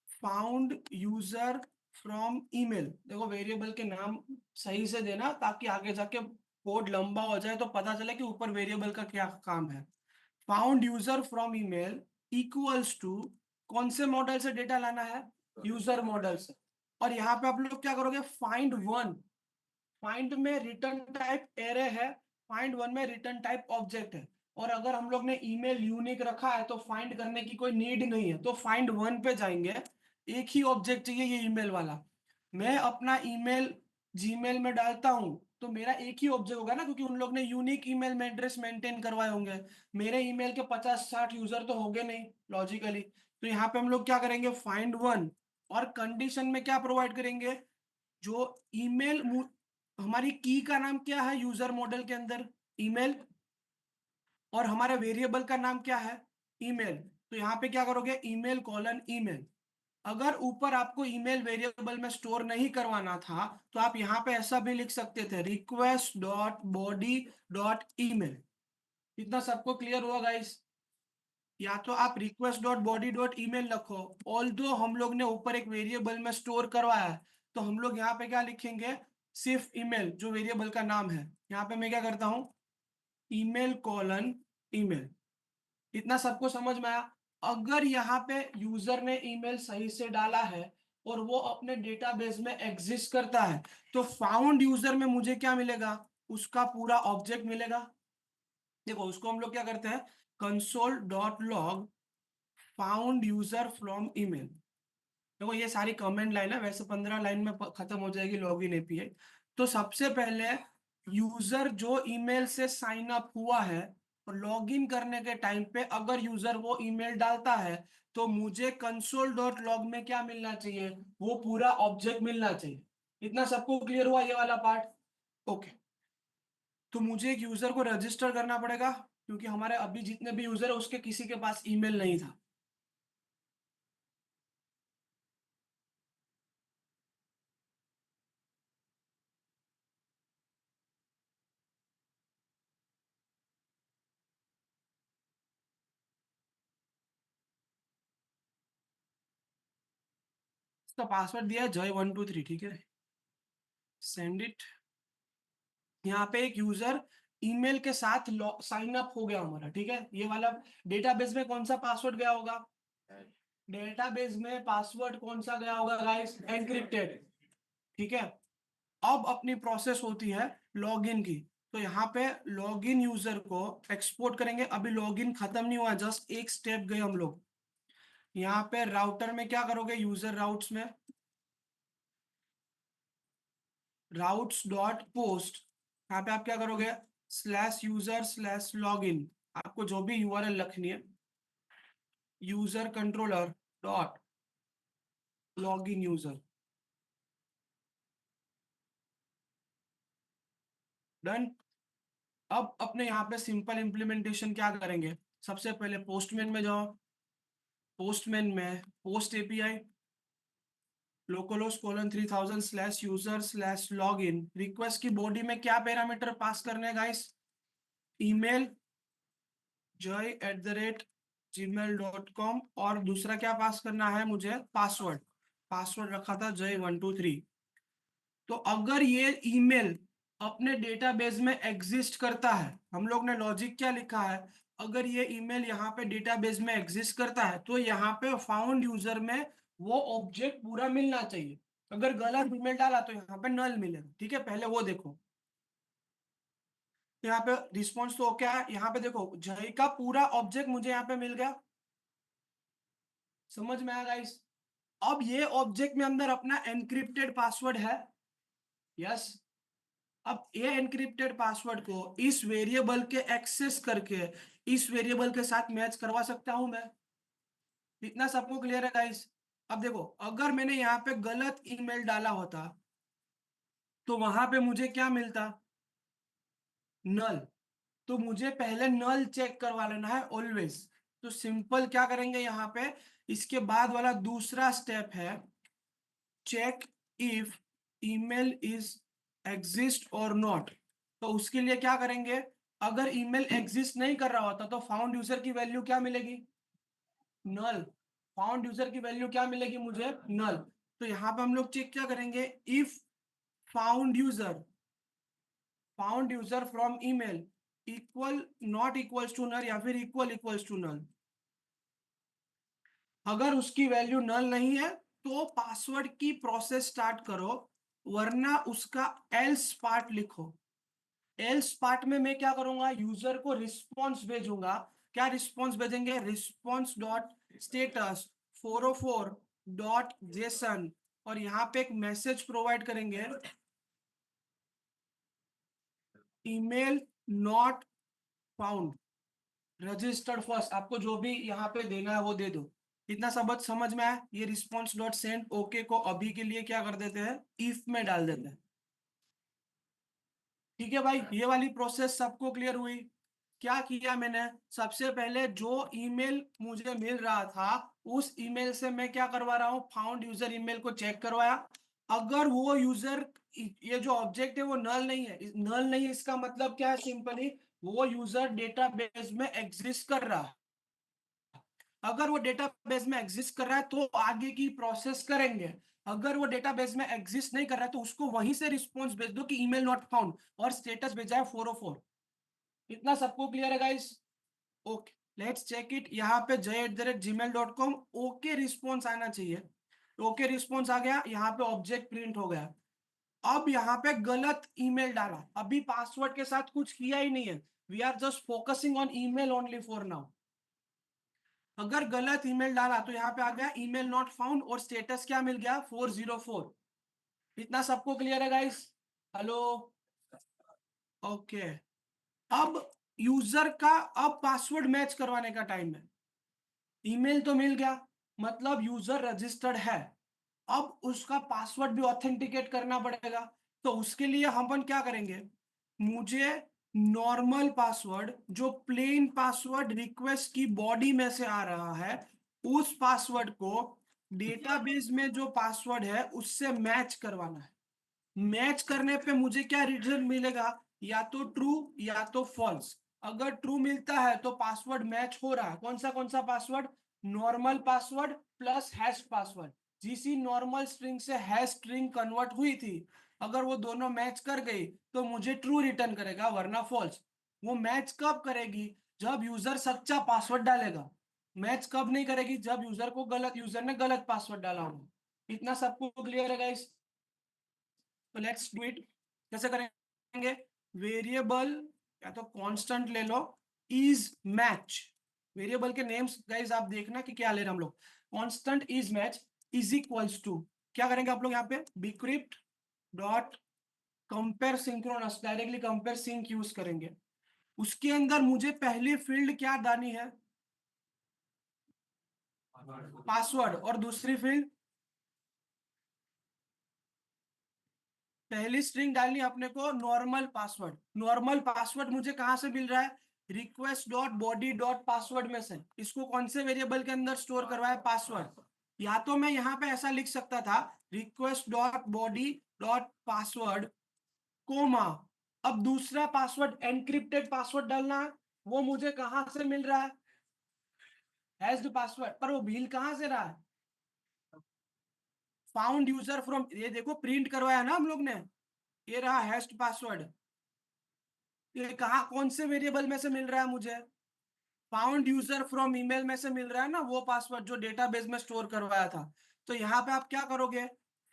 found user from email. देखो वेरिएबल के नाम सही से देना ताकि आगे जाके कोड लंबा हो जाए तो पता चले कि ऊपर वेरिएबल का क्या काम है। Found user from email equals to, कौन से मॉडल से डेटा लाना है? यूजर मॉडल से। और यहाँ पे आप लोग क्या करोगे? Find one. फाइंड में रिटर्न टाइप एरे है, फाइंड वन में रिटर्न टाइप ऑब्जेक्ट है। और अगर हम लोग ने ईमेल यूनिक रखा है तो फाइंड करने की कोई नीड नहीं है, तो फाइंड वन पे जाएंगे। एक ही ऑब्जेक्ट चाहिए, ये ईमेल वाला। मैं अपना ईमेल जीमेल में डालता हूं तो मेरा एक ही ऑब्जेक्ट होगा ना, क्योंकि उन लोग ने यूनिक ईमेल में एड्रेस मेंटेन करवाए होंगे। मेरे ईमेल के 50-60 यूजर तो होंगे नहीं लॉजिकली। तो यहाँ पे हम लोग क्या करेंगे? Find one. और कंडीशन में क्या प्रोवाइड करेंगे? जो ईमेल, हमारी की का नाम क्या है यूजर मॉडल के अंदर? ईमेल। और हमारे वेरिएबल का नाम क्या है? ईमेल। तो यहाँ पे क्या करोगे? Email colon email. अगर ऊपर आपको ईमेल वेरिएबल में स्टोर नहीं करवाना था तो आप यहाँ पे ऐसा भी लिख सकते थे, request dot body dot email. इतना सबको क्लियर हुआ गाइस? या तो आप request dot body dot email रखो, ऑल्दो हम लोग ने ऊपर एक वेरिएबल में स्टोर करवाया है, तो हम लोग यहाँ पे क्या लिखेंगे, सिर्फ ईमेल जो वेरिएबल का नाम है, यहाँ पे मैं क्या करता हूँ, ईमेल कॉलन ईमेल। इतना सबको समझ में आया। अगर यहाँ पे यूजर ने ईमेल सही से डाला है और वो अपने डेटाबेस में एग्जिस्ट करता है, तो फाउंड यूजर में मुझे क्या मिलेगा, उसका पूरा ऑब्जेक्ट मिलेगा। देखो उसको हम लोग क्या करते हैं, console dot log found user from email. देखो ये सारी कमेंट लाइन है, वैसे 15 लाइन में खत्म हो जाएगी लॉगिन एपीआई। तो सबसे पहले यूजर जो ईमेल से साइन अप हुआ है और लॉगिन करने के टाइम पे अगर यूजर वो ईमेल डालता है, तो मुझे कंसोल डॉट लॉग में क्या मिलना चाहिए, वो पूरा ऑब्जेक्ट मिलना चाहिए। इतना सबको क्लियर हुआ ये वाला पार्ट? ओके। तो मुझे एक यूजर को रजिस्टर करना पड़ेगा, क्योंकि हमारे अभी जितने भी यूजर है उसके किसी के पास ईमेल नहीं था। इसका पासवर्ड दिया है जय123, ठीक है, सेंड इट। यहाँ पे एक यूजर ईमेल के साथ साइन अप हो गया हमारा, ठीक है। ये वाला डेटाबेस में कौन सा पासवर्ड गया होगा, डेटाबेस में पासवर्ड कौन सा गया होगा गाइस, एनक्रिप्टेड, ठीक है। अब अपनी प्रोसेस होती है लॉगिन की। तो यहाँ पे लॉगिन यूजर को एक्सपोर्ट करेंगे। अभी लॉगिन खत्म नहीं हुआ, जस्ट एक स्टेप गए हम लोग। यहाँ पे राउटर में क्या करोगे, यूजर राउट्स में राउट्स डॉट पोस्ट, यहाँ पे आप क्या करोगे, स्लैश यूजर स्लैश लॉगिन, आपको जो भी यूआरएल रखनी है, user controller dot login user, done. अब अपने यहाँ पे सिंपल इंप्लीमेंटेशन क्या करेंगे, सबसे पहले पोस्टमैन में जाओ, पोस्टमैन में post API localhost colon 3000 slash user slash log in, request की बॉडी में क्या पैरामीटर पास करने हैं गाइस, ईमेल joy@gmail.com, और दूसरा क्या पास करना है मुझे, पासवर्ड। पासवर्ड रखा था जय123। तो अगर ये ईमेल अपने डेटाबेस में एग्जिस्ट करता है, हम लोग ने लॉजिक क्या लिखा है, अगर ये ईमेल यहाँ पे डेटाबेस में एग्जिस्ट करता है, तो यहाँ पे फाउंड यूजर में वो ऑब्जेक्ट पूरा मिलना चाहिए। अगर गलत ईमेल डाला तो यहाँ पे नल मिलेगा, ठीक है। पहले वो देखो, यहाँ पे रिस्पॉन्स तो क्या है, यहाँ पे देखो जय का पूरा ऑब्जेक्ट मुझे यहाँ पे मिल गया। समझ में आया गाइस? अब ये ऑब्जेक्ट में अंदर अपना एनक्रिप्टेड पासवर्ड है, यस। अब ये एनक्रिप्टेड पासवर्ड को इस वेरिएबल के एक्सेस करके इस वेरिएबल के साथ मैच करवा सकता हूं मैं। इतना सबको क्लियर है गाइस? अब देखो अगर मैंने यहाँ पे गलत ईमेल डाला होता, तो वहां पे मुझे क्या मिलता, नल। तो मुझे पहले नल चेक करवा लेना है ऑलवेज। तो सिंपल क्या करेंगे यहाँ पे, इसके बाद वाला दूसरा स्टेप है check if email is exist और नॉट। तो उसके लिए क्या करेंगे, अगर ईमेल एग्जिस्ट नहीं कर रहा होता तो फाउंड यूजर की वैल्यू क्या मिलेगी, नल। फाउंड यूजर की वैल्यू क्या मिलेगी मुझे, नल। तो यहाँ पे हम लोग चेक क्या करेंगे, if found user from email equal not equals to null या फिर इक्वल इक्वल्स टू नल। अगर उसकी वैल्यू नल नहीं है तो पासवर्ड की प्रोसेस स्टार्ट करो, वरना उसका एल्स पार्ट लिखो। एल्स पार्ट में मैं क्या करूंगा, यूजर को रिस्पॉन्स भेजूंगा। क्या रिस्पॉन्स भेजेंगे, response dot status 404 dot JSON, और यहाँ पे एक मैसेज प्रोवाइड करेंगे, email not found registered first. आपको जो भी यहाँ पे देना है वो दे दो। इतना सब समझ में आया? ये रिस्पॉन्स डॉट सेंड ओके को अभी के लिए क्या कर देते हैं, इफ में डाल देते हैं, ठीक है भाई। ये वाली प्रोसेस सबको क्लियर हुई? क्या किया मैंने, सबसे पहले जो ईमेल मुझे मिल रहा था उस ईमेल से मैं क्या करवा रहा हूँ, फाउंड यूजर ईमेल को चेक करवाया। अगर वो यूजर, ये जो ऑब्जेक्ट है वो नल नहीं है, नल नहीं है इसका मतलब क्या है, सिंपली वो यूजर डेटाबेस में एग्जिस्ट कर रहा है। अगर वो डेटाबेस में एग्जिस्ट कर रहा है तो आगे की प्रोसेस करेंगे। अगर वो डेटाबेस में एग्जिस्ट नहीं कर रहा है तो उसको वहीं से रिस्पॉन्स भेज दो कि ईमेल नॉट फाउंड, और स्टेटस भेजा है 404। इतना सबको क्लियर है guys? Okay, let's check it. यहाँ पे jay@gmail.com ओके रिस्पॉन्स आना चाहिए। ओके रिस्पॉन्स आ गया, यहाँ पे ऑब्जेक्ट प्रिंट हो गया। अब यहाँ पे गलत ईमेल डाला, अभी पासवर्ड के साथ कुछ किया ही नहीं है, we are just focusing on email only for now. अगर गलत ईमेल डाला तो यहाँ पे आ गया ईमेल नॉट फाउंड, और स्टेटस क्या मिल गया 404। इतना सबको क्लियर है गाइस? हेलो? ओके, अब यूजर का अब पासवर्ड मैच करवाने का टाइम है। ईमेल तो मिल गया, मतलब यूजर रजिस्टर्ड है। अब उसका पासवर्ड भी ऑथेंटिकेट करना पड़ेगा। तो उसके लिए हम अपन क्या करेंगे, मुझे नॉर्मल पासवर्ड, जो प्लेन पासवर्ड रिक्वेस्ट की बॉडी में से आ रहा है, उस पासवर्ड को डेटाबेस में जो पासवर्ड है उससे मैच करवाना है। मैच करने पे मुझे क्या रिजल्ट मिलेगा, या तो ट्रू या तो फॉल्स। अगर ट्रू मिलता है तो पासवर्ड मैच हो रहा है। कौन सा password? Normal password plus hash password. जिसी नॉर्मल स्ट्रिंग से हैश स्ट्रिंग कन्वर्ट हुई थी, अगर वो दोनों मैच कर गई तो मुझे ट्रू रिटर्न करेगा, वरना फॉल्स। वो मैच कब करेगी? जब यूजर सच्चा पासवर्ड डालेगा। मैच कब नहीं करेगी? जब यूजर ने गलत पासवर्ड डाला होगा। इतना सबको क्लियर है गाइस? तो लेट्स डू इट। कैसे करेंगे? वेरिएबल या तो कांस्टेंट ले लो, इज मैच। वेरिएबल के नेम्स गाइस आप देखना कि क्या ले रहे हैं हम लोग। Constant is match is equals to, क्या करेंगे आप लोग यहाँ पे, bcrypt dot compare synchronous, directly compare sync use करेंगे। उसके अंदर मुझे पहली फील्ड क्या डालनी है? पासवर्ड। और दूसरी फील्ड, पहली स्ट्रिंग डालनी है अपने को नॉर्मल पासवर्ड। नॉर्मल पासवर्ड मुझे कहां से मिल रहा है? Request dot body dot password में से। इसको कौन से वेरिएबल के अंदर स्टोर करवा है? पासवर्ड। या तो मैं यहाँ पे ऐसा लिख सकता था, request dot body dot password comma, अब दूसरा पासवर्ड एनक्रिप्टेड पासवर्ड डालना है। वो मुझे कहां से मिल रहा है? Hatched password. पर वो भील कहां से रहा है? फाउंड यूजर फ्रॉम, ये देखो प्रिंट करवाया ना हम लोग ने, ये रहा हैश्ड पासवर्ड। ये कहा कौन से वेरिएबल में से मिल रहा है मुझे? फाउंड यूजर फ्रॉम ईमेल में से मिल रहा है ना, वो पासवर्ड जो डेटाबेस में स्टोर करवाया था। तो यहाँ पे आप क्या करोगे,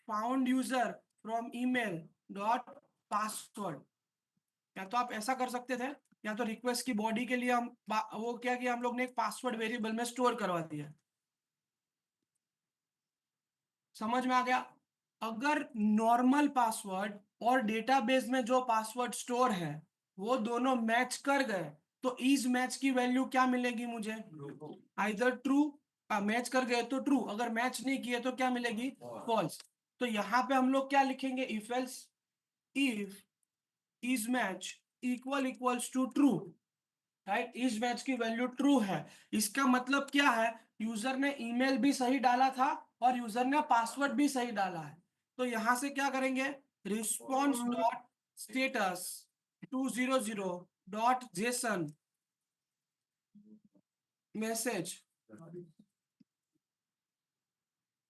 found user from email dot password. या तो आप ऐसा कर सकते थे, या तो रिक्वेस्ट की बॉडी के लिए हम वो क्या किया हम लोग ने, एक पासवर्ड वेरिएबल में स्टोर करवा दिया। समझ में आ गया? अगर नॉर्मल पासवर्ड और डेटाबेस में जो पासवर्ड स्टोर है वो दोनों मैच कर गए, तो इस मैच की वैल्यू क्या मिलेगी मुझे? आइदर ट्रू, मैच कर गए तो ट्रू, अगर मैच नहीं किए तो क्या मिलेगी? फॉल्स। तो यहाँ पे हम लोग क्या लिखेंगे, if else, if is match equals to true, right? इस मैच की वैल्यू ट्रू है। इसका मतलब क्या है, यूजर ने ईमेल भी सही डाला था और यूजर ने पासवर्ड भी सही डाला है। तो यहां से क्या करेंगे, response dot status 200 dot JSON message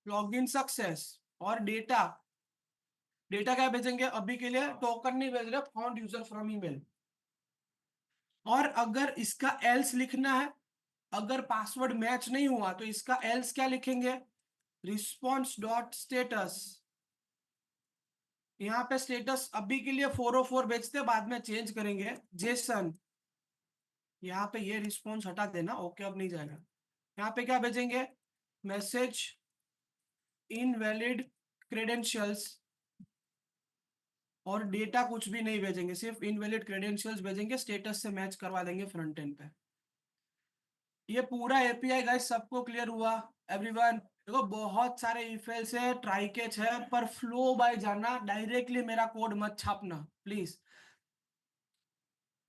login success, और डेटा, डेटा क्या भेजेंगे, अभी के लिए टोकन नहीं भेज रहे, फाउंड यूजर फ्रॉम ईमेल। और अगर इसका एल्स लिखना है, अगर पासवर्ड मैच नहीं हुआ तो इसका एल्स क्या लिखेंगे, रिस्पॉन्स डॉट स्टेटस, यहाँ पे स्टेटस अभी के लिए 404 भेजते, बाद में चेंज करेंगे, जेसन। यहाँ पे ये रिस्पॉन्स हटा देना, ओके अब नहीं जाएगा। यहाँ पे क्या भेजेंगे, मैसेज इनवैलिड क्रेडेंशियल्स, और डेटा कुछ भी नहीं भेजेंगे, सिर्फ इनवैलिड क्रेडेंशियल्स भेजेंगे, स्टेटस से मैच करवा देंगे फ्रंट एंड पे। ये पूरा एपीआई गाइस सबको क्लियर हुआ? एवरीवन देखो, बहुत सारे इफेल्स है, ट्राई कैच है, पर फ्लो बाय जाना, डायरेक्टली मेरा कोड मत छापना प्लीज।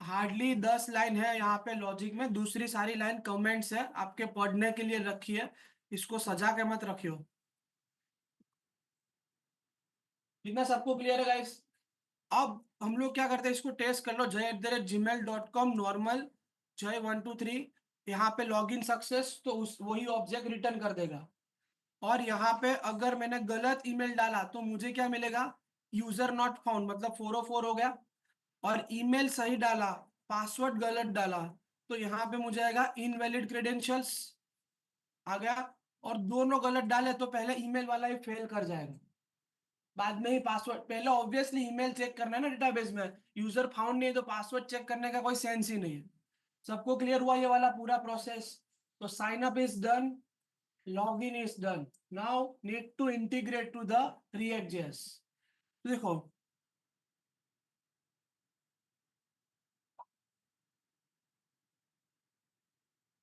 हार्डली 10 लाइन है यहाँ पे लॉजिक में, दूसरी सारी लाइन कमेंट्स है, आपके पढ़ने के लिए रखी है, इसको सजा के मत रखियो। इतना सबको क्लियर है गाइस? अब हम लोग क्या करते हैं, इसको टेस्ट कर लो, jay@gmail.com नॉर्मल jay123, यहाँ पे लॉगिन सक्सेस, तो उस वही ऑब्जेक्ट रिटर्न कर देगा। और यहाँ पे अगर मैंने गलत ईमेल डाला तो मुझे क्या मिलेगा, यूजर नॉट फाउंड, मतलब 404 हो गया। और ईमेल सही डाला, पासवर्ड गलत डाला, तो यहाँ पे मुझे आएगा इनवैलिड क्रेडेंशियल्स आ गया। और दोनों गलत डाले तो पहले ईमेल वाला ही फेल कर जाएगा, बाद में ही पासवर्ड। पहले ऑब्वियसली ईमेल चेक करना है ना डेटाबेस में, यूजर फाउंड नहीं है तो पासवर्ड चेक करने का कोई सेंस ही नहीं है। सबको क्लियर हुआ ये वाला पूरा प्रोसेस? तो sign up is done, login is done, now need to integrate to the React JS. देखो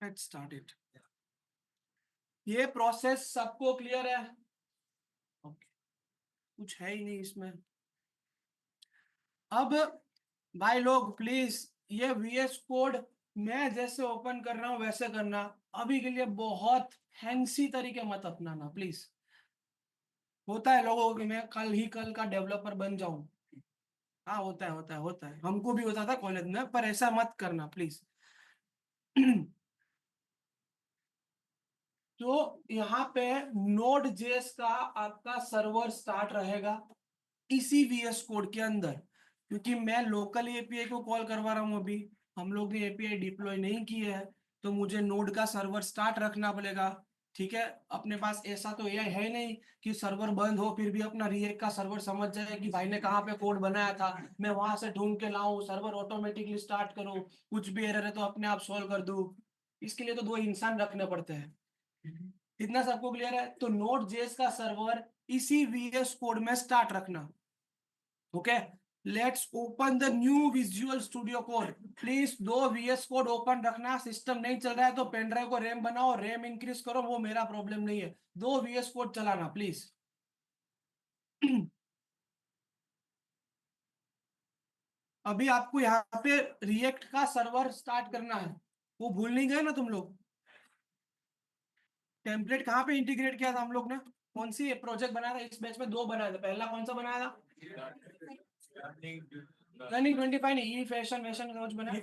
लेट्स स्टार्ट इट। ये प्रोसेस सबको क्लियर है? ओके, कुछ है ही नहीं इसमें। अब भाई लोग प्लीज ये वीएस कोड मैं जैसे ओपन कर रहा हूं वैसे करना, अभी के लिए बहुत फैंसी तरीके मत अपनाना प्लीज। होता है लोगों को कि मैं कल ही कल का डेवलपर बन जाऊं, हाँ होता है होता है होता है, हमको भी होता था कॉलेज में, पर ऐसा मत करना प्लीज। तो यहाँ पे नोड जेएस का आपका सर्वर स्टार्ट रहेगा इसी वीएस कोड के अंदर, क्योंकि मैं लोकल एपीआई को कॉल करवा रहा हूँ अभी, हम लोग ने एपीआई डिप्लॉय नहीं की है, तो मुझे नोड का सर्वर स्टार्ट रखना पड़ेगा। ठीक है, अपने पास ऐसा तो एआई है नहीं कि सर्वर बंद हो फिर भी अपना रिएक्ट का सर्वर समझ जाए कि भाई ने कहाँ पे कोड बनाया था, मैं वहां से ढूंढ के लाऊं, सर्वर ऑटोमेटिकली स्टार्ट करूं, कुछ भी एरर है तो अपने आप सॉल्व कर दूं। इसके लिए तो दो इंसान रखने पड़ते हैं। इतना सबको क्लियर है? तो नोड जेएस का सर्वर इसी वीएस कोड में स्टार्ट रखना। Okay, let's open the new visual studio code. Please दो वीएस कोड ओपन रखना, सिस्टम नहीं चल रहा है तो पेन ड्राइव को रैम बनाओ, रैम इंक्रीज करो, वो मेरा प्रॉब्लम नहीं है, दो वीएस कोड चलाना प्लीज। अभी आपको यहाँ पे रिएक्ट का सर्वर स्टार्ट करना है, वो भूल नहीं गए ना तुम लोग? टेम्पलेट कहाँ पे इंटीग्रेट किया था हम लोग ने? कौन सी प्रोजेक्ट बनाया था इस बैच में? दो बनाया था, पहला कौन सा बनाया था? रनिंग 25 नहीं, ई फैशन वैशन का कुछ बनाया।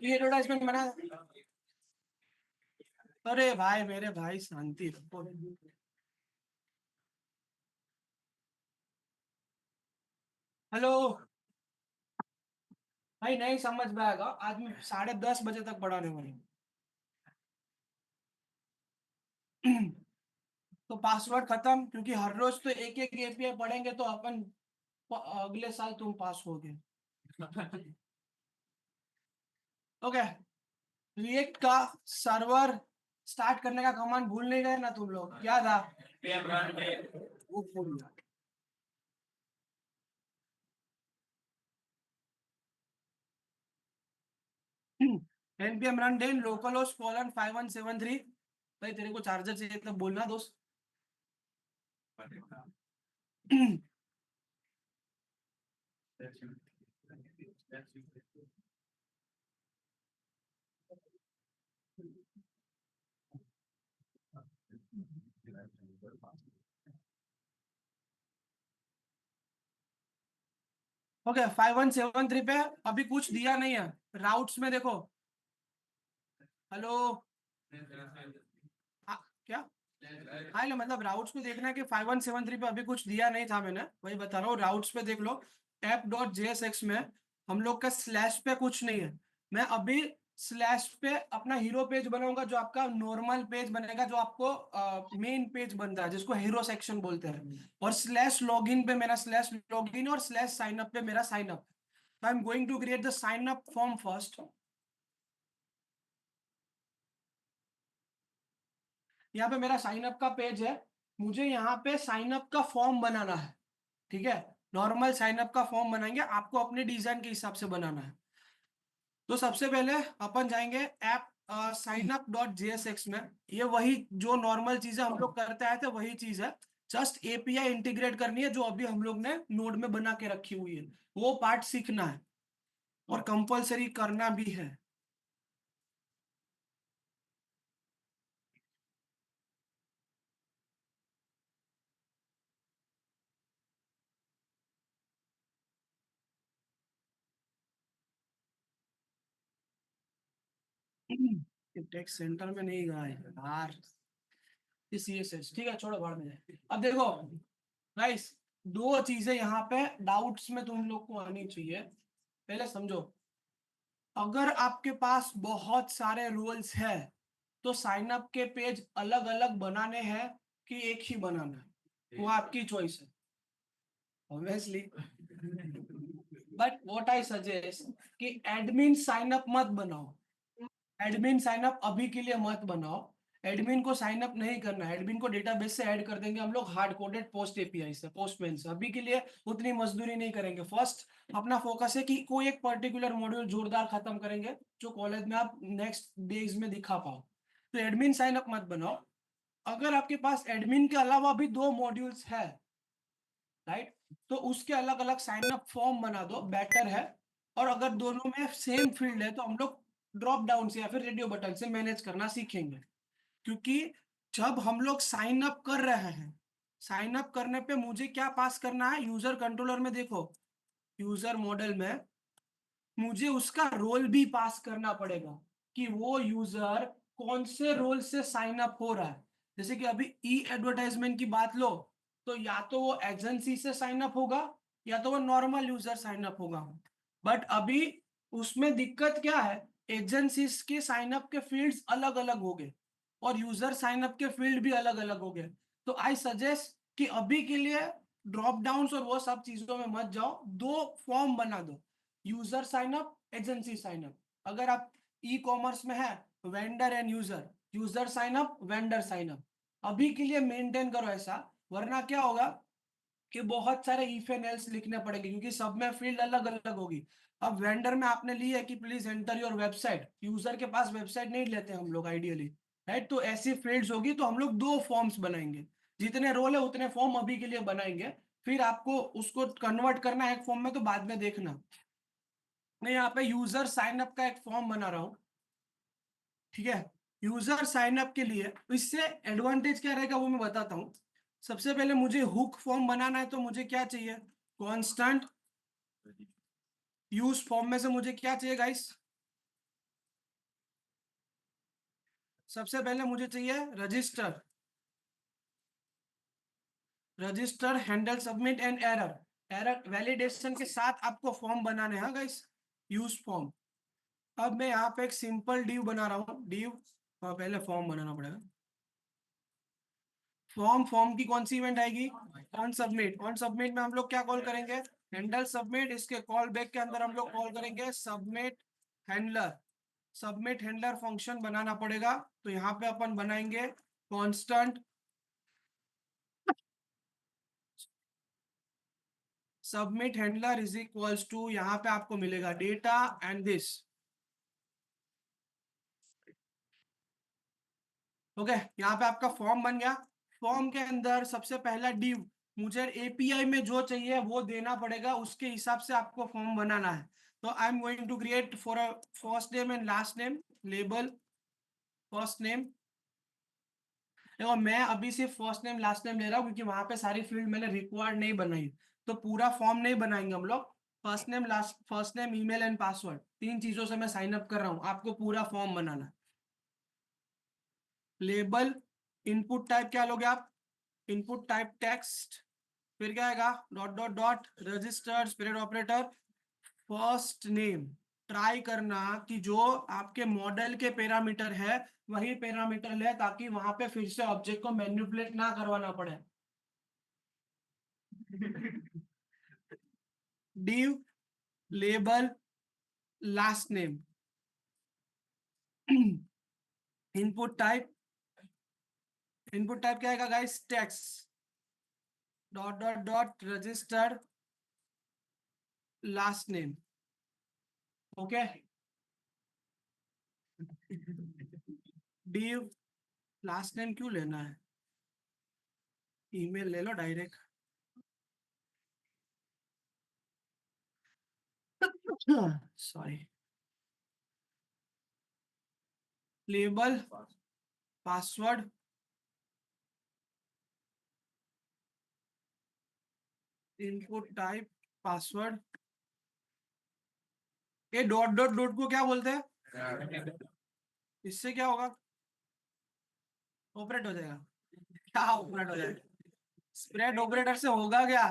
ई एडवर्टाइजमेंट बनाया था। अरे भाई मेरे भाई शांति रखो। हेलो भाई, नहीं समझ में आएगा, आज मैं 10:30 बजे तक पढ़ाने वाला हूँ। तो पासवर्ड खत्म, क्योंकि हर रोज तो एक एक एपीआई पढ़ेंगे तो अपन अगले साल तुम पास होगे। ओके, रिएक्ट का सर्वर स्टार्ट करने का कमांड भूल नहीं गए ना तुम लोग? क्या था? वो भूल गया। npm run den localhost colon 5173। भाई तेरे को चार्जर चाहिए तो बोलना दोस्त। ओके, 5173 पे अभी कुछ दिया नहीं है। राउट्स में देखो। हेलो, क्या? हाँ मतलब राउट्स पे देखना है कि 5173 पे अभी कुछ दिया नहीं था मैंने, वही बता रहा हूँ, राउट्स पे देख लो। ऐप डॉट जेएसएक्स में हम लोग का स्लैश पे कुछ नहीं है। मैं अभी स्लैश पे अपना हीरो पेज बनाऊंगा, जो आपका नॉर्मल पेज बनेगा, जो आपको मेन पेज बनता है जिसको हीरो सेक्शन बोलते हैं। और स्लैश लॉगिन पे मेरा स्लैश लॉगिन, और स्लैश साइन अप पे मेरा sign up. I am going to create the sign up form first. यहाँ पे मेरा साइन अप का पेज है, मुझे यहाँ पे साइन अप का फॉर्म बनाना है। ठीक है, नॉर्मल साइन अप का फॉर्म बनाएंगे, आपको अपने डिजाइन के हिसाब से बनाना है। तो सबसे पहले अपन जाएंगे app sign up dot JSX में। ये वही जो नॉर्मल चीजें हम लोग करते आए थे वही चीज है, जस्ट एपीआई इंटीग्रेट करनी है जो अभी हम लोग ने नोड में बना के रखी हुई है, वो पार्ट सीखना है और कंपलसरी करना भी है। टेक्स्ट सेंटर में नहीं गया है यार, CSS ठीक है, छोड़ो भाड़ में जाए। अब देखो गाइस, दो चीजें यहाँ पे डाउट्स में तुम लोग को आनी चाहिए। पहले समझो, अगर आपके पास बहुत सारे रोल्स है तो साइन अप के पेज अलग अलग बनाने हैं कि एक ही बनाना है, वो आपकी चॉइस है obviously. But what I suggest कि एडमिन साइन अप मत बनाओ, एडमिन साइन अप अभी के लिए मत बनाओ। एडमिन को साइन अप नहीं करना है, एडमिन को डेटाबेस से ऐड कर देंगे हम लोग हार्ड कोडेड पोस्ट एपीआई से, पोस्टमैन से। अभी के लिए उतनी मजदूरी नहीं करेंगे। फर्स्ट अपना फोकस है कि कोई एक पर्टिकुलर मॉड्यूल जोरदार खत्म करेंगे जो कॉलेज में आप नेक्स्ट डेज में दिखा पाओ। तो एडमिन साइन अप मत बनाओ। अगर आपके पास एडमिन के अलावा भी दो मॉड्यूल्स है, राइट, तो उसके अलग अलग साइन अप फॉर्म बना दो, बेटर है। और अगर दोनों में सेम फील्ड है तो हम लोग ड्रॉप डाउन से या फिर रेडियो बटन से मैनेज करना सीखेंगे। क्योंकि जब हम लोग साइन अप कर रहे हैं, साइन अप करने पे मुझे क्या पास करना है, यूजर कंट्रोलर में देखो, यूजर मॉडल में मुझे उसका रोल भी पास करना पड़ेगा कि वो यूजर कौन से रोल से साइन अप हो रहा है। जैसे कि अभी ई एडवर्टाइजमेंट की बात लो, तो या तो वो एजेंसी से साइन अप होगा या तो वो नॉर्मल यूजर साइन अप होगा। बट अभी उसमें दिक्कत क्या है, एजेंसीज के साइन अप के फील्ड्स अलग अलग हो गए और यूजर साइन अप के फील्ड भी अलग अलग हो गए। तो आई सजेस्ट कि अभी के लिए ड्रॉप डाउन और वो सब चीजों में मत जाओ, दो फॉर्म बना दो, user sign up, agency sign up. अगर आप ई कॉमर्स में है, vendor and user, user sign up, vendor sign up. अभी के लिए मेंटेन करो ऐसा, वरना क्या होगा कि बहुत सारे इफ एंड एल्स लिखने पड़ेंगे क्योंकि सब में फील्ड अलग अलग होगी। अब वेंडर में आपने ली है कि please enter your website, user के पास वेबसाइट नहीं लेते हम लोग आइडियली, राइट। तो ऐसी फील्ड्स होगी तो हम लोग दो फॉर्म्स बनाएंगे, जितने रोल है उतने फॉर्म अभी के लिए बनाएंगे। फिर आपको उसको कन्वर्ट करना है एक फॉर्म में तो बाद में देखना। मैं यहाँ पे यूजर साइन अप का एक फॉर्म बना रहा हूँ, ठीक है। यूजर साइन अप के लिए इससे एडवांटेज क्या रहेगा वो मैं बताता हूँ। सबसे पहले मुझे हुक फॉर्म बनाना है तो मुझे क्या चाहिए, कांस्टेंट। यूज फॉर्म में से मुझे क्या चाहिए गाइस, सबसे पहले मुझे चाहिए register, register handle submit and error. Error validation के साथ आपको फॉर्म बनाने हैं गाइस, यूज फॉर्म। अब मैं यहाँ पे एक सिंपल डिव बना रहा हूँ, डिव, पहले फॉर्म बनाना पड़ेगा। फॉर्म की कौन सी इवेंट आएगी, ऑन सबमिट। ऑन सबमिट में हम लोग क्या कॉल करेंगे, हैंडल सबमिट। इसके कॉल बैक के अंदर हम लोग कॉल करेंगे submit handler. Submit handler function बनाना पड़ेगा, तो यहाँ पे अपन बनाएंगे constant submit handler is equals to, यहाँ पे आपको मिलेगा डेटा एंड दिस। ओके, यहाँ पे आपका फॉर्म बन गया। फॉर्म के अंदर सबसे पहला डिव, मुझे एपीआई में जो चाहिए वो देना पड़ेगा, उसके हिसाब से आपको फॉर्म बनाना है। तो I am going to create for a first name and last name, label first name. देखो मैं अभी सिर्फ फर्स्ट नेम लास्ट नेम ले रहा हूँ क्योंकि वहां पे सारी फील्ड मैंने रिक्वायर्ड नहीं बनाई, तो पूरा फॉर्म नहीं बनाएंगे हम लोग। First name, last, first name, email and password, तीन चीजों से मैं साइन अप कर रहा हूँ, आपको पूरा फॉर्म बनाना है। लेबल, इनपुट टाइप क्या लोगे आप, इनपुट टाइप टेक्स्ट, फिर क्या आएगा dot dot dot registered spirit operator, first name. Try करना कि जो आपके मॉडल के पैरामीटर है वही पैरामीटर ले, ताकि वहां पे फिर से ऑब्जेक्ट को मैनिपुलेट ना करवाना पड़े। div label last name, input type क्या आएगा guys, text, dot dot dot registered last name. Okay, div last name क्यों लेना है, ईमेल ले लो direct. Sorry, label, password, input type, password. ये डॉट डॉट डॉट को क्या बोलते हैं, इससे क्या होगा, ऑपरेट हो जाएगा। क्या ऑपरेट हो जाएगा, स्प्रेड ऑपरेटर से होगा क्या,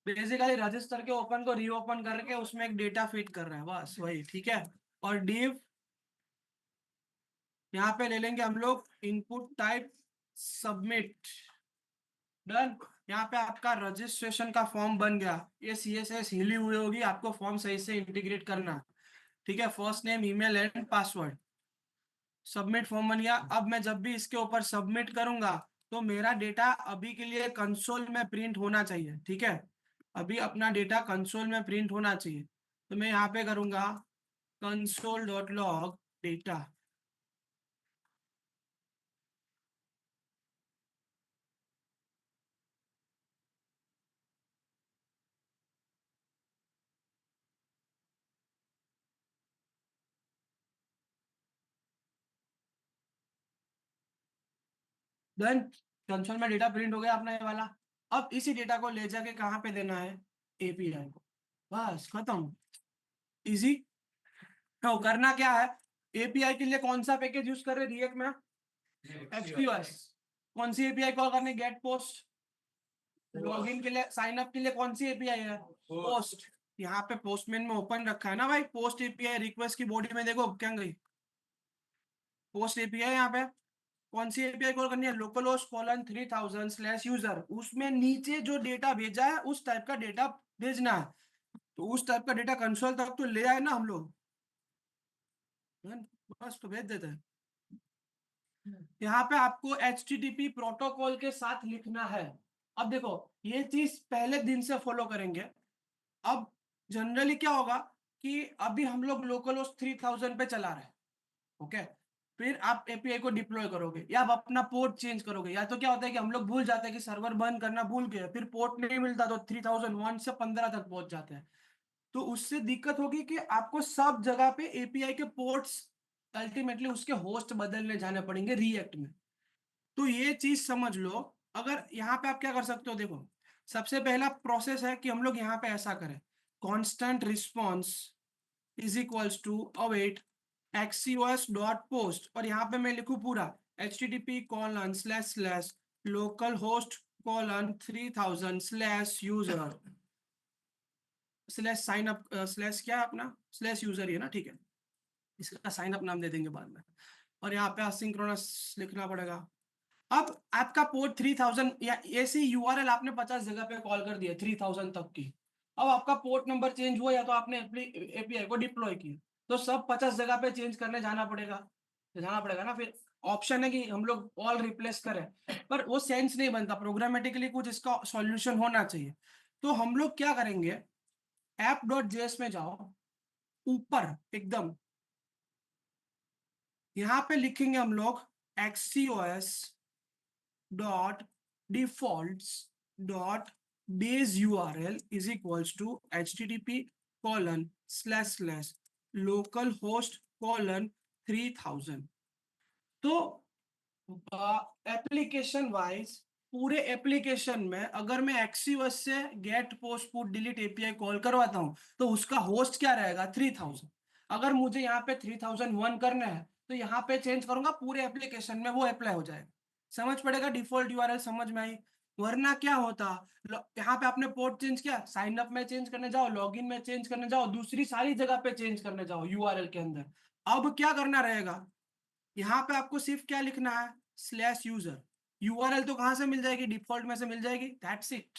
बेसिकली रजिस्टर के ओपन को रीओपन करके उसमें एक डेटा फीड कर रहा है, बस वही, ठीक है। और div यहाँ पे ले लेंगे हम लोग इनपुट टाइप सबमिट, डन। यहाँ पे आपका रजिस्ट्रेशन का फॉर्म बन गया, ये CSS हिली हुई होगी, आपको फॉर्म सही से इंटीग्रेट करना, ठीक है। First name, email and password, submit form बन गया। अब मैं जब भी इसके ऊपर सबमिट करूंगा तो मेरा डेटा अभी के लिए कंसोल में प्रिंट होना चाहिए, ठीक है। अभी अपना डेटा कंसोल में प्रिंट होना चाहिए, तो मैं यहाँ पे करूंगा console.log डेटा। देन कंसोल में डेटा प्रिंट हो गया अपना ये वाला। अब इसी डेटा को ले जाके कहाँ पे देना है, API को, बस खत्म, इजी। तो करना क्या है, API के लिए कौन सा पैकेज यूज कर रहे हैं रिएक्ट में, XPOS। कौन सी API कॉल करनी, गेट पोस्ट। लॉगिन के लिए, साइन अप के लिए कौन सी API है, पोस्ट। यहाँ पे पोस्टमैन में ओपन रखा है ना भाई, पोस्ट API। रिक्वेस्ट की बॉडी में देखो क्या गई, पोस्ट API। यहाँ पे कौन सी API कॉल करनी है, localhost:3000/user। उसमें नीचे जो डेटा भेजा है उस टाइप का डेटा भेजना है, तो उस टाइप का डेटा कंसोल तक तो ले आए ना हम लोग, बस तो भेज देते हैं। यहाँ पे आपको HTTP प्रोटोकॉल के साथ लिखना है। अब देखो ये चीज पहले दिन से फॉलो करेंगे। अब जनरली क्या होगा कि अभी हम लोग लोकल होस्ट 3000 पे चला रहे हैं, ओके। फिर आप API को डिप्लॉय करोगे या आप अपना पोर्ट चेंज करोगे, या तो क्या होता है कि हम लोग भूल जाते हैं कि सर्वर बंद करना भूल गए, फिर पोर्ट नहीं मिलता तो 3001 से 15 तक पहुंच जाते हैं। तो उससे दिक्कत होगी कि आपको सब जगह पे API के पोर्ट्स अल्टीमेटली उसके होस्ट बदलने जाने पड़ेंगे रिएक्ट में। तो ये चीज समझ लो। अगर यहाँ पे आप क्या कर सकते हो, देखो सबसे पहला प्रोसेस है कि हम लोग यहाँ पे ऐसा करें, constant response is equals to await XCOS.post, और यहाँ पे मैं लिखू पूरा http://localhost:3000/user साइन अप स्लैश क्या है अपना, स्लैश यूजर ही है ना, ठीक है। इसका साइन अप नाम दे देंगे बाद में। और यहाँ पे असिंक्रोनस लिखना पड़ेगा। अब आपका पोर्ट 3000 या ऐसी URL आपने 50 जगह पे कॉल कर दिया 3000 तक की। अब आपका पोर्ट नंबर चेंज हुआ या तो आपने API को डिप्लॉय किया, तो सब 50 जगह पे चेंज करने जाना पड़ेगा, ना। फिर ऑप्शन है कि हम लोग ऑल रिप्लेस करें, पर वो सेंस नहीं बनता, प्रोग्रामेटिकली कुछ इसका सॉल्यूशन होना चाहिए। तो हम लोग क्या करेंगे, app.js में जाओ, ऊपर एकदम यहाँ पे लिखेंगे हम लोग XCOS.defaults.base URL is equals to http://localhost:3000। तो एप्लीकेशन वाइज पूरे एप्लीकेशन में अगर मैं XCOS से get post put delete API call करवाता हूं तो उसका होस्ट क्या रहेगा, 3000। अगर मुझे यहाँ पे 3001 करना है तो यहाँ पे चेंज करूंगा, पूरे एप्लीकेशन में वो अप्लाई हो जाएगा। समझ पड़ेगा, डिफॉल्ट URL समझ में आई। वरना क्या होता, यहाँ पे आपने पोर्ट चेंज किया, साइन अप में चेंज करने जाओ, लॉगिन में चेंज करने जाओ, दूसरी सारी जगह पे चेंज करने जाओ URL के अंदर। अब क्या करना रहेगा, यहाँ पे आपको सिर्फ क्या लिखना है, /user। URL तो कहां से मिल जाएगी, डिफॉल्ट में से मिल जाएगी, दैट्स इट।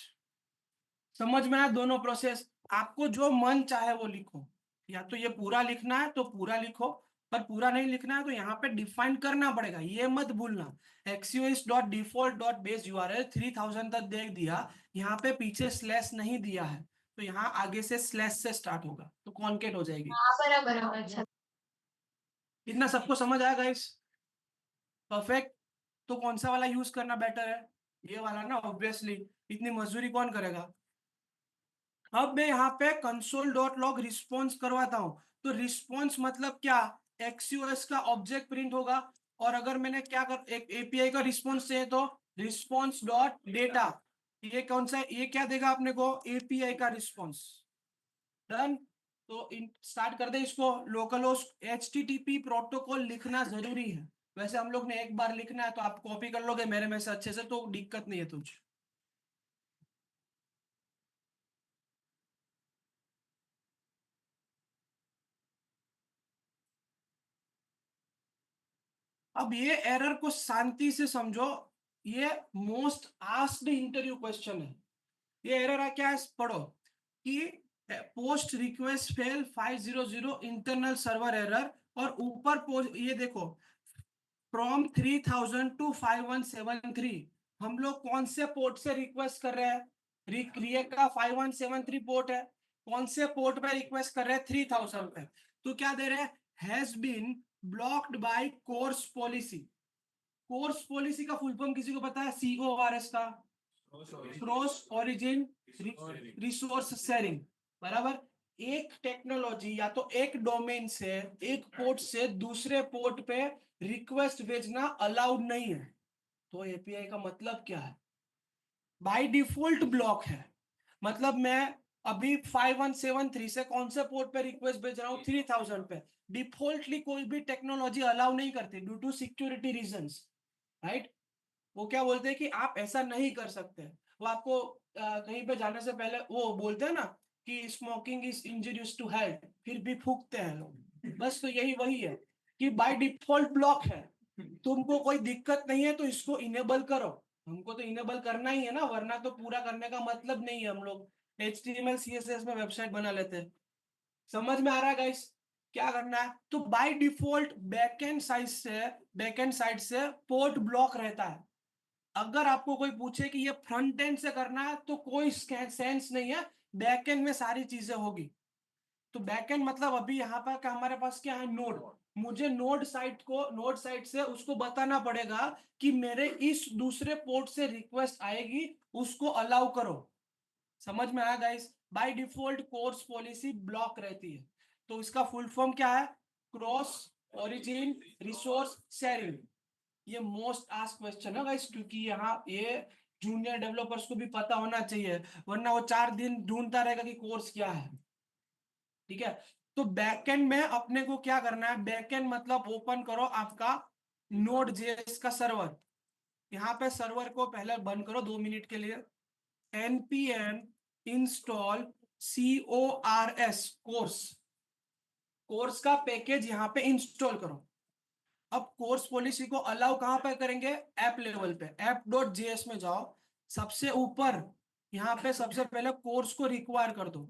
समझ में आया दोनों प्रोसेस, आपको जो मन चाहे वो लिखो, या तो ये पूरा लिखना है तो पूरा लिखो, पर पूरा नहीं लिखना है तो यहाँ पे डिफाइन करना पड़ेगा, ये मत भूलना। XCOS.default.base URL 3000 तक देख दिया, यहाँ पे पीछे स्लैश नहीं दिया है, तो यहाँ आगे से स्लैश से स्टार्ट होगा, तो कॉन्केट हो जाएगी। बराबर अच्छा। इतना सबको समझ आया गाइस, परफेक्ट। तो कौन सा वाला यूज करना बेटर है, ये वाला ना, ऑब्वियसली। इतनी मजदूरी कौन करेगा। अब मैं यहाँ पे console.log रिस्पॉन्स करवाता हूँ, तो रिस्पॉन्स मतलब क्या, XCOS का ऑब्जेक्ट प्रिंट होगा। और अगर मैंने क्या कर, एक API का रिस्पॉन्स चाहिए तो रिस्पॉन्स डॉट डेटा, ये कौन सा, ये क्या देगा अपने को, API का रिस्पॉन्स, डन। तो स्टार्ट कर दे इसको। लोकलहोस्ट HTTP प्रोटोकॉल लिखना जरूरी है। वैसे हम लोग ने एक बार लिखना है, तो आप कॉपी कर लोगे मेरे में से अच्छे से, तो दिक्कत नहीं है तुझे। अब ये एरर को शांति से समझो, ये मोस्ट आस्क्ड इंटरव्यू क्वेश्चन है। ये एरर क्या है पढ़ो, कि post request fail 500 internal server error, और ऊपर ये देखो फ्रॉम 3000 टू 5173। हम लोग कौन से पोर्ट से रिक्वेस्ट कर रहे हैं? रिएक्ट का 5173 पोर्ट है। कौन से पोर्ट पे रिक्वेस्ट कर रहे हैं? 3000 पे। तो क्या दे रहे हैं? Has been blocked by CORS policy. CORS policy का फुल फॉर्म किसी को पता है? CORS का क्रॉस ओरिजिन रिसोर्स शेयरिंग, बराबर। एक टेक्नोलॉजी या तो एक डोमेन से, एक पोर्ट से दूसरे पोर्ट पे रिक्वेस्ट भेजना अलाउड नहीं है। तो एपीआई का मतलब क्या है? बाय डिफॉल्ट ब्लॉक है। मतलब मैं अभी 5173 से कौन से पोर्ट पे रिक्वेस्ट भेज रहा हूँ? 3000 पे। डिफॉल्टली कोई भी टेक्नोलॉजी अलाउ नहीं करती due to security reasons, right. वो क्या बोलते हैं कि आप ऐसा नहीं कर सकते। वो आपको कहीं पे जाने से पहले वो बोलते हैं ना कि स्मोकिंग इज इंजurious टू हेल्थ, फिर भी फूकते हैं लोग। बस तो यही वही है कि बाय डिफॉल्ट ब्लॉक है। तुमको कोई दिक्कत नहीं है तो इसको इनेबल करो। हमको तो इनेबल करना ही है ना, वरना तो पूरा करने का मतलब नहीं है। हम लोग HTML CSS में वेबसाइट बना लेते हैं। समझ में आ रहा है गाइस? क्या करना है? तो बाय डिफॉल्ट बैकएंड साइड से पोर्ट ब्लॉक रहता है। अगर आपको कोई पूछे कि ये फ्रंट एंड से करना है, तो कोई सेंस नहीं है, बैकएंड में सारी चीजें होगी। तो बैकएंड मतलब अभी यहाँ पर क्या हमारे पास क्या है? नोड। मुझे नोड साइट से उसको बताना पड़ेगा कि मेरे इस दूसरे पोर्ट से रिक्वेस्ट आएगी, उसको अलाउ करो। समझ में आया guys? By default course policy block रहती है। तो इसका फुल फॉर्म क्या है? Cross origin resource sharing. ये मोस्ट आस्क क्वेश्चन है गाइस, क्योंकि यहाँ ये जूनियर डेवलपर्स को भी पता होना चाहिए, वरना वो 4 दिन ढूंढता रहेगा कि कोर्स क्या है। ठीक है। तो बैकएंड में अपने को क्या करना है? बैकएंड मतलब ओपन करो आपका Node.js का सर्वर। यहाँ पे सर्वर को पहले बंद करो 2 मिनट के लिए। npm install course. कोर्स का पैकेज यहाँ पे इंस्टॉल करो। अब कोर्स पॉलिसी को अलाउ कहां पर करेंगे? ऐप लेवल पे। app.js में जाओ, सबसे ऊपर यहाँ पे सबसे पहले कोर्स को रिक्वायर कर दो।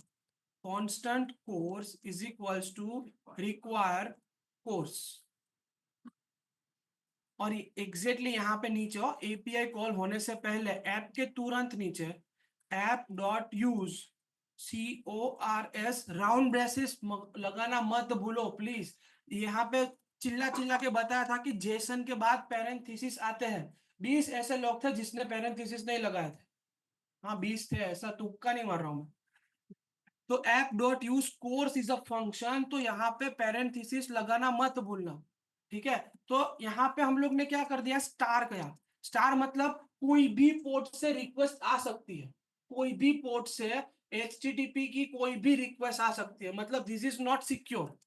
Constant CORS is equals to require CORS. और एग्जैक्टली यहाँ पे नीचे हो, एपीआई कॉल होने से पहले ऐप के तुरंत नीचे app.use CORS राउंड ब्रेसेस लगाना मत भूलो प्लीज। यहाँ पे चिल्ला चिल्ला के बताया था कि जेसन के बाद पैरेंथेसिस आते हैं। 20 ऐसे लोग थे जिसने पैरेंथेसिस नहीं लगाए थे। हाँ 20 थे, ऐसा तुक्का नहीं मार रहा हूँ मैं। तो app.use course is a function, तो यहाँ पे पैरेंथेसिस लगाना मत भूलना। ठीक है। तो यहाँ पे हम लोग ने क्या कर दिया? स्टार किया। स्टार मतलब कोई भी पोर्ट से रिक्वेस्ट आ सकती है। कोई भी पोर्ट से HTTP की कोई भी रिक्वेस्ट आ सकती है, मतलब दिस इज नॉट सिक्योर।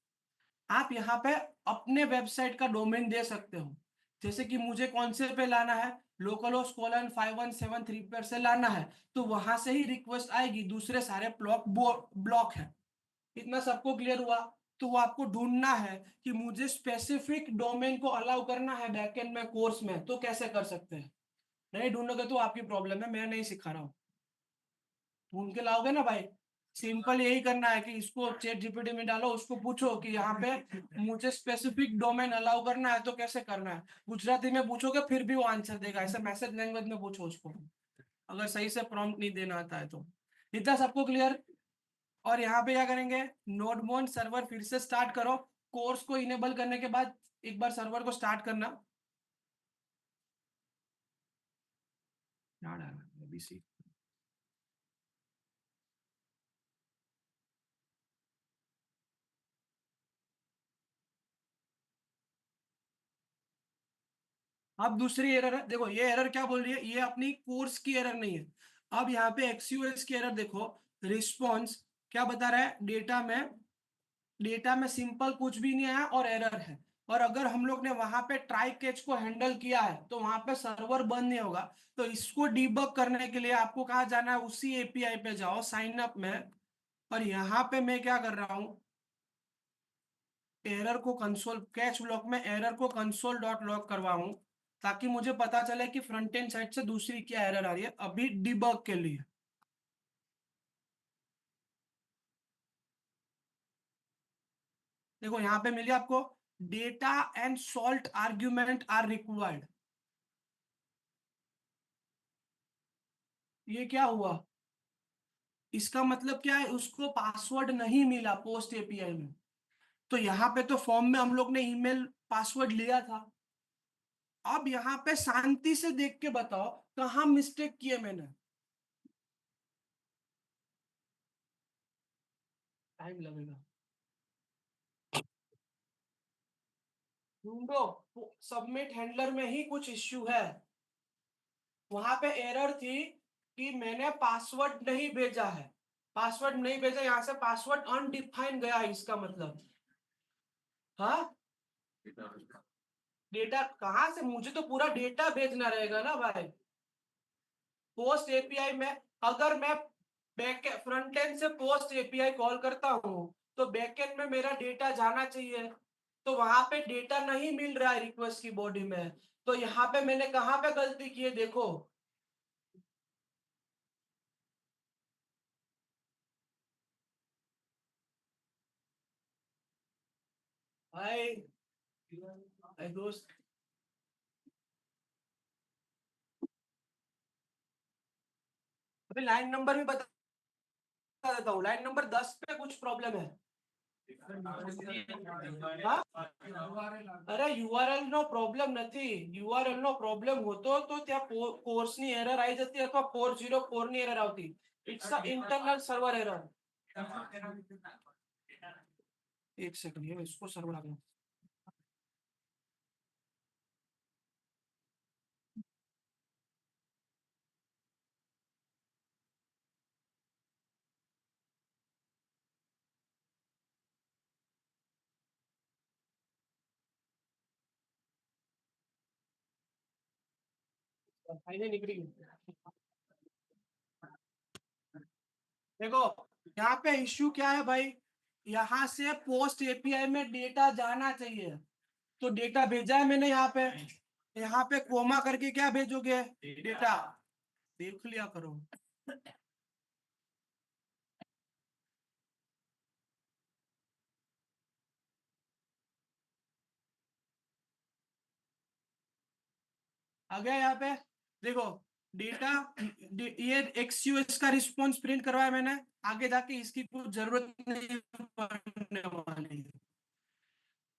आप यहाँ पे अपने वेबसाइट का डोमेन दे सकते हो। जैसे कि मुझे कौन से पे लाना है? localhost:5173 पर से लाना है, तो वहां से ही रिक्वेस्ट आएगी, दूसरे सारे ब्लॉक है। इतना सबको क्लियर हुआ? तो वो आपको ढूंढना है कि मुझे स्पेसिफिक डोमेन को अलाउ करना है बैकएंड में कोर्स में, तो कैसे कर सकते हैं? नहीं ढूंढोगे तो आपकी प्रॉब्लम है, मैं नहीं सिखा रहा हूँ। ढूंढ के लाओगे ना भाई। सिंपल यही करना है कि इसको चैट जीपीटी में डालो, उसको पूछो कि यहाँ पे मुझे स्पेसिफिक डोमेन अलाउ करना है तो कैसे करना है। गुजराती में पूछोगे फिर भी वो आंसर देगा, ऐसे मैसेज लैंग्वेज में पूछो उसको, अगर सही से प्रॉम्प्ट नहीं देना आता है तो। इतना सबको क्लियर? और यहाँ पे क्या करेंगे? नोडमोन सर्वर फिर से स्टार्ट करो। कोर्स को इनेबल करने के बाद एक बार सर्वर को स्टार्ट करना। क्या डालना ABC? अब दूसरी एरर है, देखो ये एरर क्या बोल रही है, ये अपनी कोर्स की एरर नहीं है। अब यहाँ पे XUS की एरर देखो। रिस्पॉन्स क्या बता रहा है डेटा में? डेटा में सिंपल कुछ भी नहीं आया और एरर है। और अगर हम लोग ने वहां पे ट्राई कैच को हैंडल किया है तो वहां पे सर्वर बंद नहीं होगा। तो इसको डीबग करने के लिए आपको कहाँ जाना है, उसी एपीआई पे जाओ साइन अप में। और यहाँ पे मैं क्या कर रहा हूँ, एरर को कंसोल कैच लॉग में एरर को कंसोल डॉट लॉग करवाऊं, ताकि मुझे पता चले कि फ्रंट एंड साइड से दूसरी क्या एरर आ रही है अभी डिबग के लिए। देखो यहाँ पे मिली आपको, data and salt argument are required. ये क्या हुआ, इसका मतलब क्या है, उसको पासवर्ड नहीं मिला पोस्ट एपीआई में। तो यहाँ पे तो फॉर्म में हम लोग ने ईमेल पासवर्ड लिया था। अब यहाँ पे शांति से देख के बताओ कहाँ मिस्टेक किए मैंने। टाइम लगेगा, ढूंढो। सबमिट हैंडलर में ही कुछ इश्यू है। वहां पे एरर थी कि मैंने पासवर्ड नहीं भेजा है, पासवर्ड नहीं भेजा, यहाँ से पासवर्ड अनडिफाइंड गया है, इसका मतलब। हाँ, डेटा कहाँ से, मुझे तो पूरा डेटा भेजना रहेगा ना भाई। पोस्ट एपीआई में अगर मैं बैक फ्रंट एंड से पोस्ट एपीआई कॉल करता हूँ तो बैक एंड में मेरा डेटा जाना चाहिए। तो वहां पे डेटा नहीं मिल रहा है रिक्वेस्ट की बॉडी में। तो यहाँ पे मैंने कहाँ पे गलती की है देखो भाई। भाई दोस्त, अभी लाइन नंबर भी बता देता हूँ, लाइन नंबर 10 पे कुछ प्रॉब्लम है। हाँ? અરે યુઆરએલ નો પ્રોબ્લેમ નથી, યુઆરએલ નો પ્રોબ્લેમ હોતો તો ત્યાં કોર્સ ની એરર આવી જતી અથવા 404 ની એરર આવતી. It's a internal server error. एक सेकंड, ये इसको सर्वर आ गया। फाइलें निकली। देखो यहाँ पे इश्यू क्या है भाई, यहाँ से पोस्ट एपीआई में डेटा जाना चाहिए। तो डेटा भेजा है मैंने यहाँ पे कोमा करके क्या भेजोगे, डेटा। देख लिया करो। आ गया यहाँ पे, देखो डेटा, ये एक्सयूएस का रिस्पॉन्स प्रिंट करवाया मैंने। आगे जाके इसकी कुछ जरूरत नहीं पड़ने वाली है,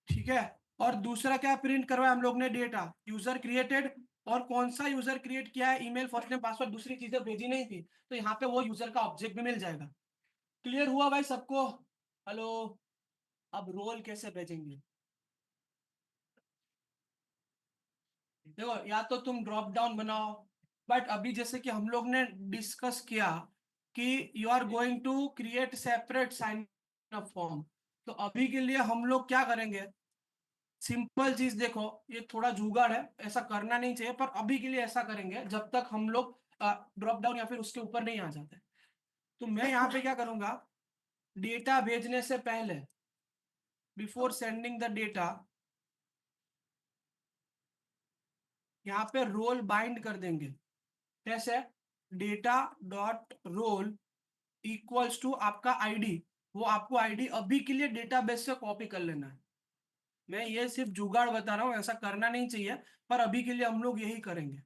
ठीक है। और दूसरा क्या प्रिंट करवाया हम लोग ने, डेटा यूजर क्रिएटेड। और कौन सा यूजर क्रिएट किया है, ईमेल फर्स्ट नेम पासवर्ड, दूसरी चीजें भेजी नहीं थी। तो यहाँ पे वो यूजर का ऑब्जेक्ट भी मिल जाएगा। क्लियर हुआ भाई सबको? हेलो, अब रोल कैसे भेजेंगे, देखो या तो तुम ड्रॉप डाउन बनाओ, बट अभी जैसे कि हम लोग ने डिस्कस किया कि you are going to create separate sign up form. तो अभी के लिए हम लोग क्या करेंगे, सिंपल चीज देखो, ये थोड़ा जुगाड़ है, ऐसा करना नहीं चाहिए, पर अभी के लिए ऐसा करेंगे जब तक हम लोग ड्रॉप डाउन या फिर उसके ऊपर नहीं आ जाते। तो मैं यहाँ पे क्या करूंगा, डेटा भेजने से पहले, बिफोर सेंडिंग द डेटा, यहाँ पे रोल बाइंड कर देंगे। कैसे, data dot role equals to आपका आईडी। वो आपको आईडी अभी के लिए डेटाबेस से कॉपी कर लेना है। मैं ये सिर्फ जुगाड़ बता रहा हूँ, ऐसा करना नहीं चाहिए, पर अभी के लिए हम लोग यही करेंगे।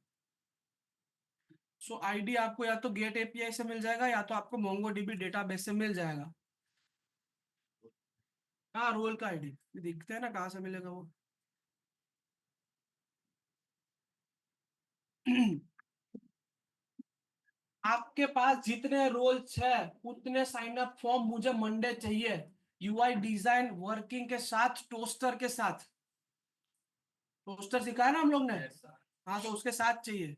सो आईडी आपको या तो गेट एपीआई से मिल जाएगा या तो आपको मोंगोडीबी डेटाबेस से मिल जाएगा। हाँ, रोल का आईडी दिखते हैं ना, कहाँ से मिलेगा वो। आपके पास जितने रोल्स है उतने साइन अप फॉर्म मुझे मंडे चाहिए, यूआई डिजाइन वर्किंग के साथ, टोस्टर के साथ। टोस्टर सिखाया ना हम लोग ने, हाँ तो उसके साथ चाहिए।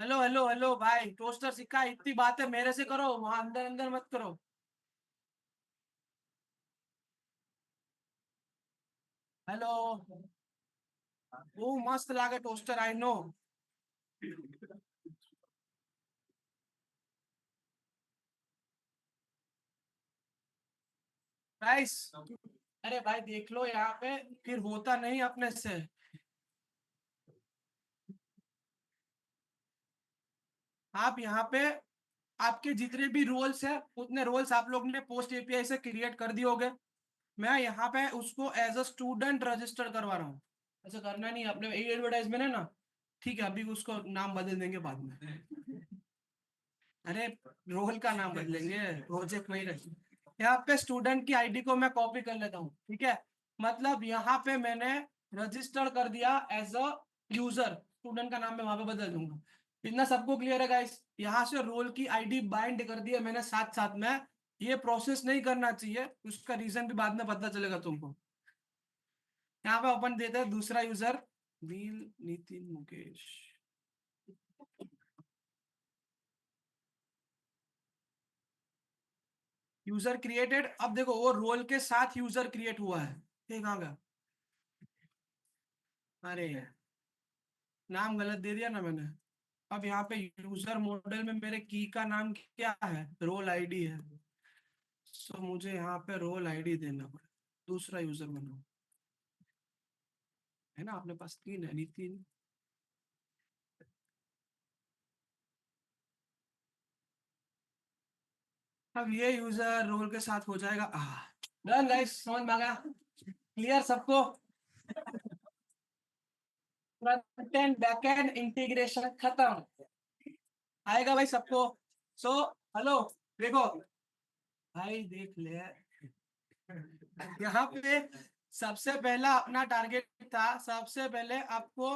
हेलो हेलो हेलो भाई, टोस्टर सिक्का, इतनी बातें मेरे से करो, वहां अंदर अंदर मत करो। हेलो। वो मस्त लागे टोस्टर, आई नो। गाइस, अरे भाई देख लो यहाँ पे, फिर होता नहीं अपने से। आप यहाँ पे, आपके जितने भी रोल्स है उतने रोल्स आप लोग ने पोस्ट एपीआई से क्रिएट कर दिए होंगे। मैं यहाँ पे उसको एज अ स्टूडेंट रजिस्टर करवा रहा हूँ। ऐसा करना नहीं आपने, एडवर्टाइजमेंट है ना, ठीक है, अभी उसको नाम बदल देंगे बाद में। अरे रोल का नाम बदलेंगे, प्रोजेक्ट वही रखेंगे। यहाँ पे स्टूडेंट की आईडी को मैं कॉपी कर लेता हूँ, ठीक है। मतलब यहाँ पे मैंने रजिस्टर कर दिया एज अ यूजर, स्टूडेंट का नाम मैं वहां पे बदल दूंगा। इतना सबको क्लियर है गाइस? यहाँ से रोल की आईडी बाइंड कर दी है मैंने साथ साथ में। ये प्रोसेस नहीं करना चाहिए, उसका रीजन भी बाद में पता चलेगा तुमको। यहाँ पे अपन देते हैं दूसरा यूजर, वील नितिन मुकेश। User created. अब देखो वो रोल के साथ यूजर क्रिएट हुआ है, ये कहाँ गया? अरे नाम गलत दे दिया ना मैंने। अब यहाँ पे यूजर मॉडल में मेरे की का नाम क्या है? रोल आईडी है। सो मुझे यहाँ पे रोल आईडी देना पड़ेगा, दूसरा यूजर बनाओ। है ना अपने पास तीन है, नितिन। अब ये यूजर रोल के साथ हो जाएगा। डन गाइस, समझ में आ गया? क्लियर सबको? Front end back and integration खत्म। आएगा भाई सबको? सो हेलो, देखो भाई, देख ले यहाँ पे सबसे पहला अपना टारगेट था, सबसे पहले आपको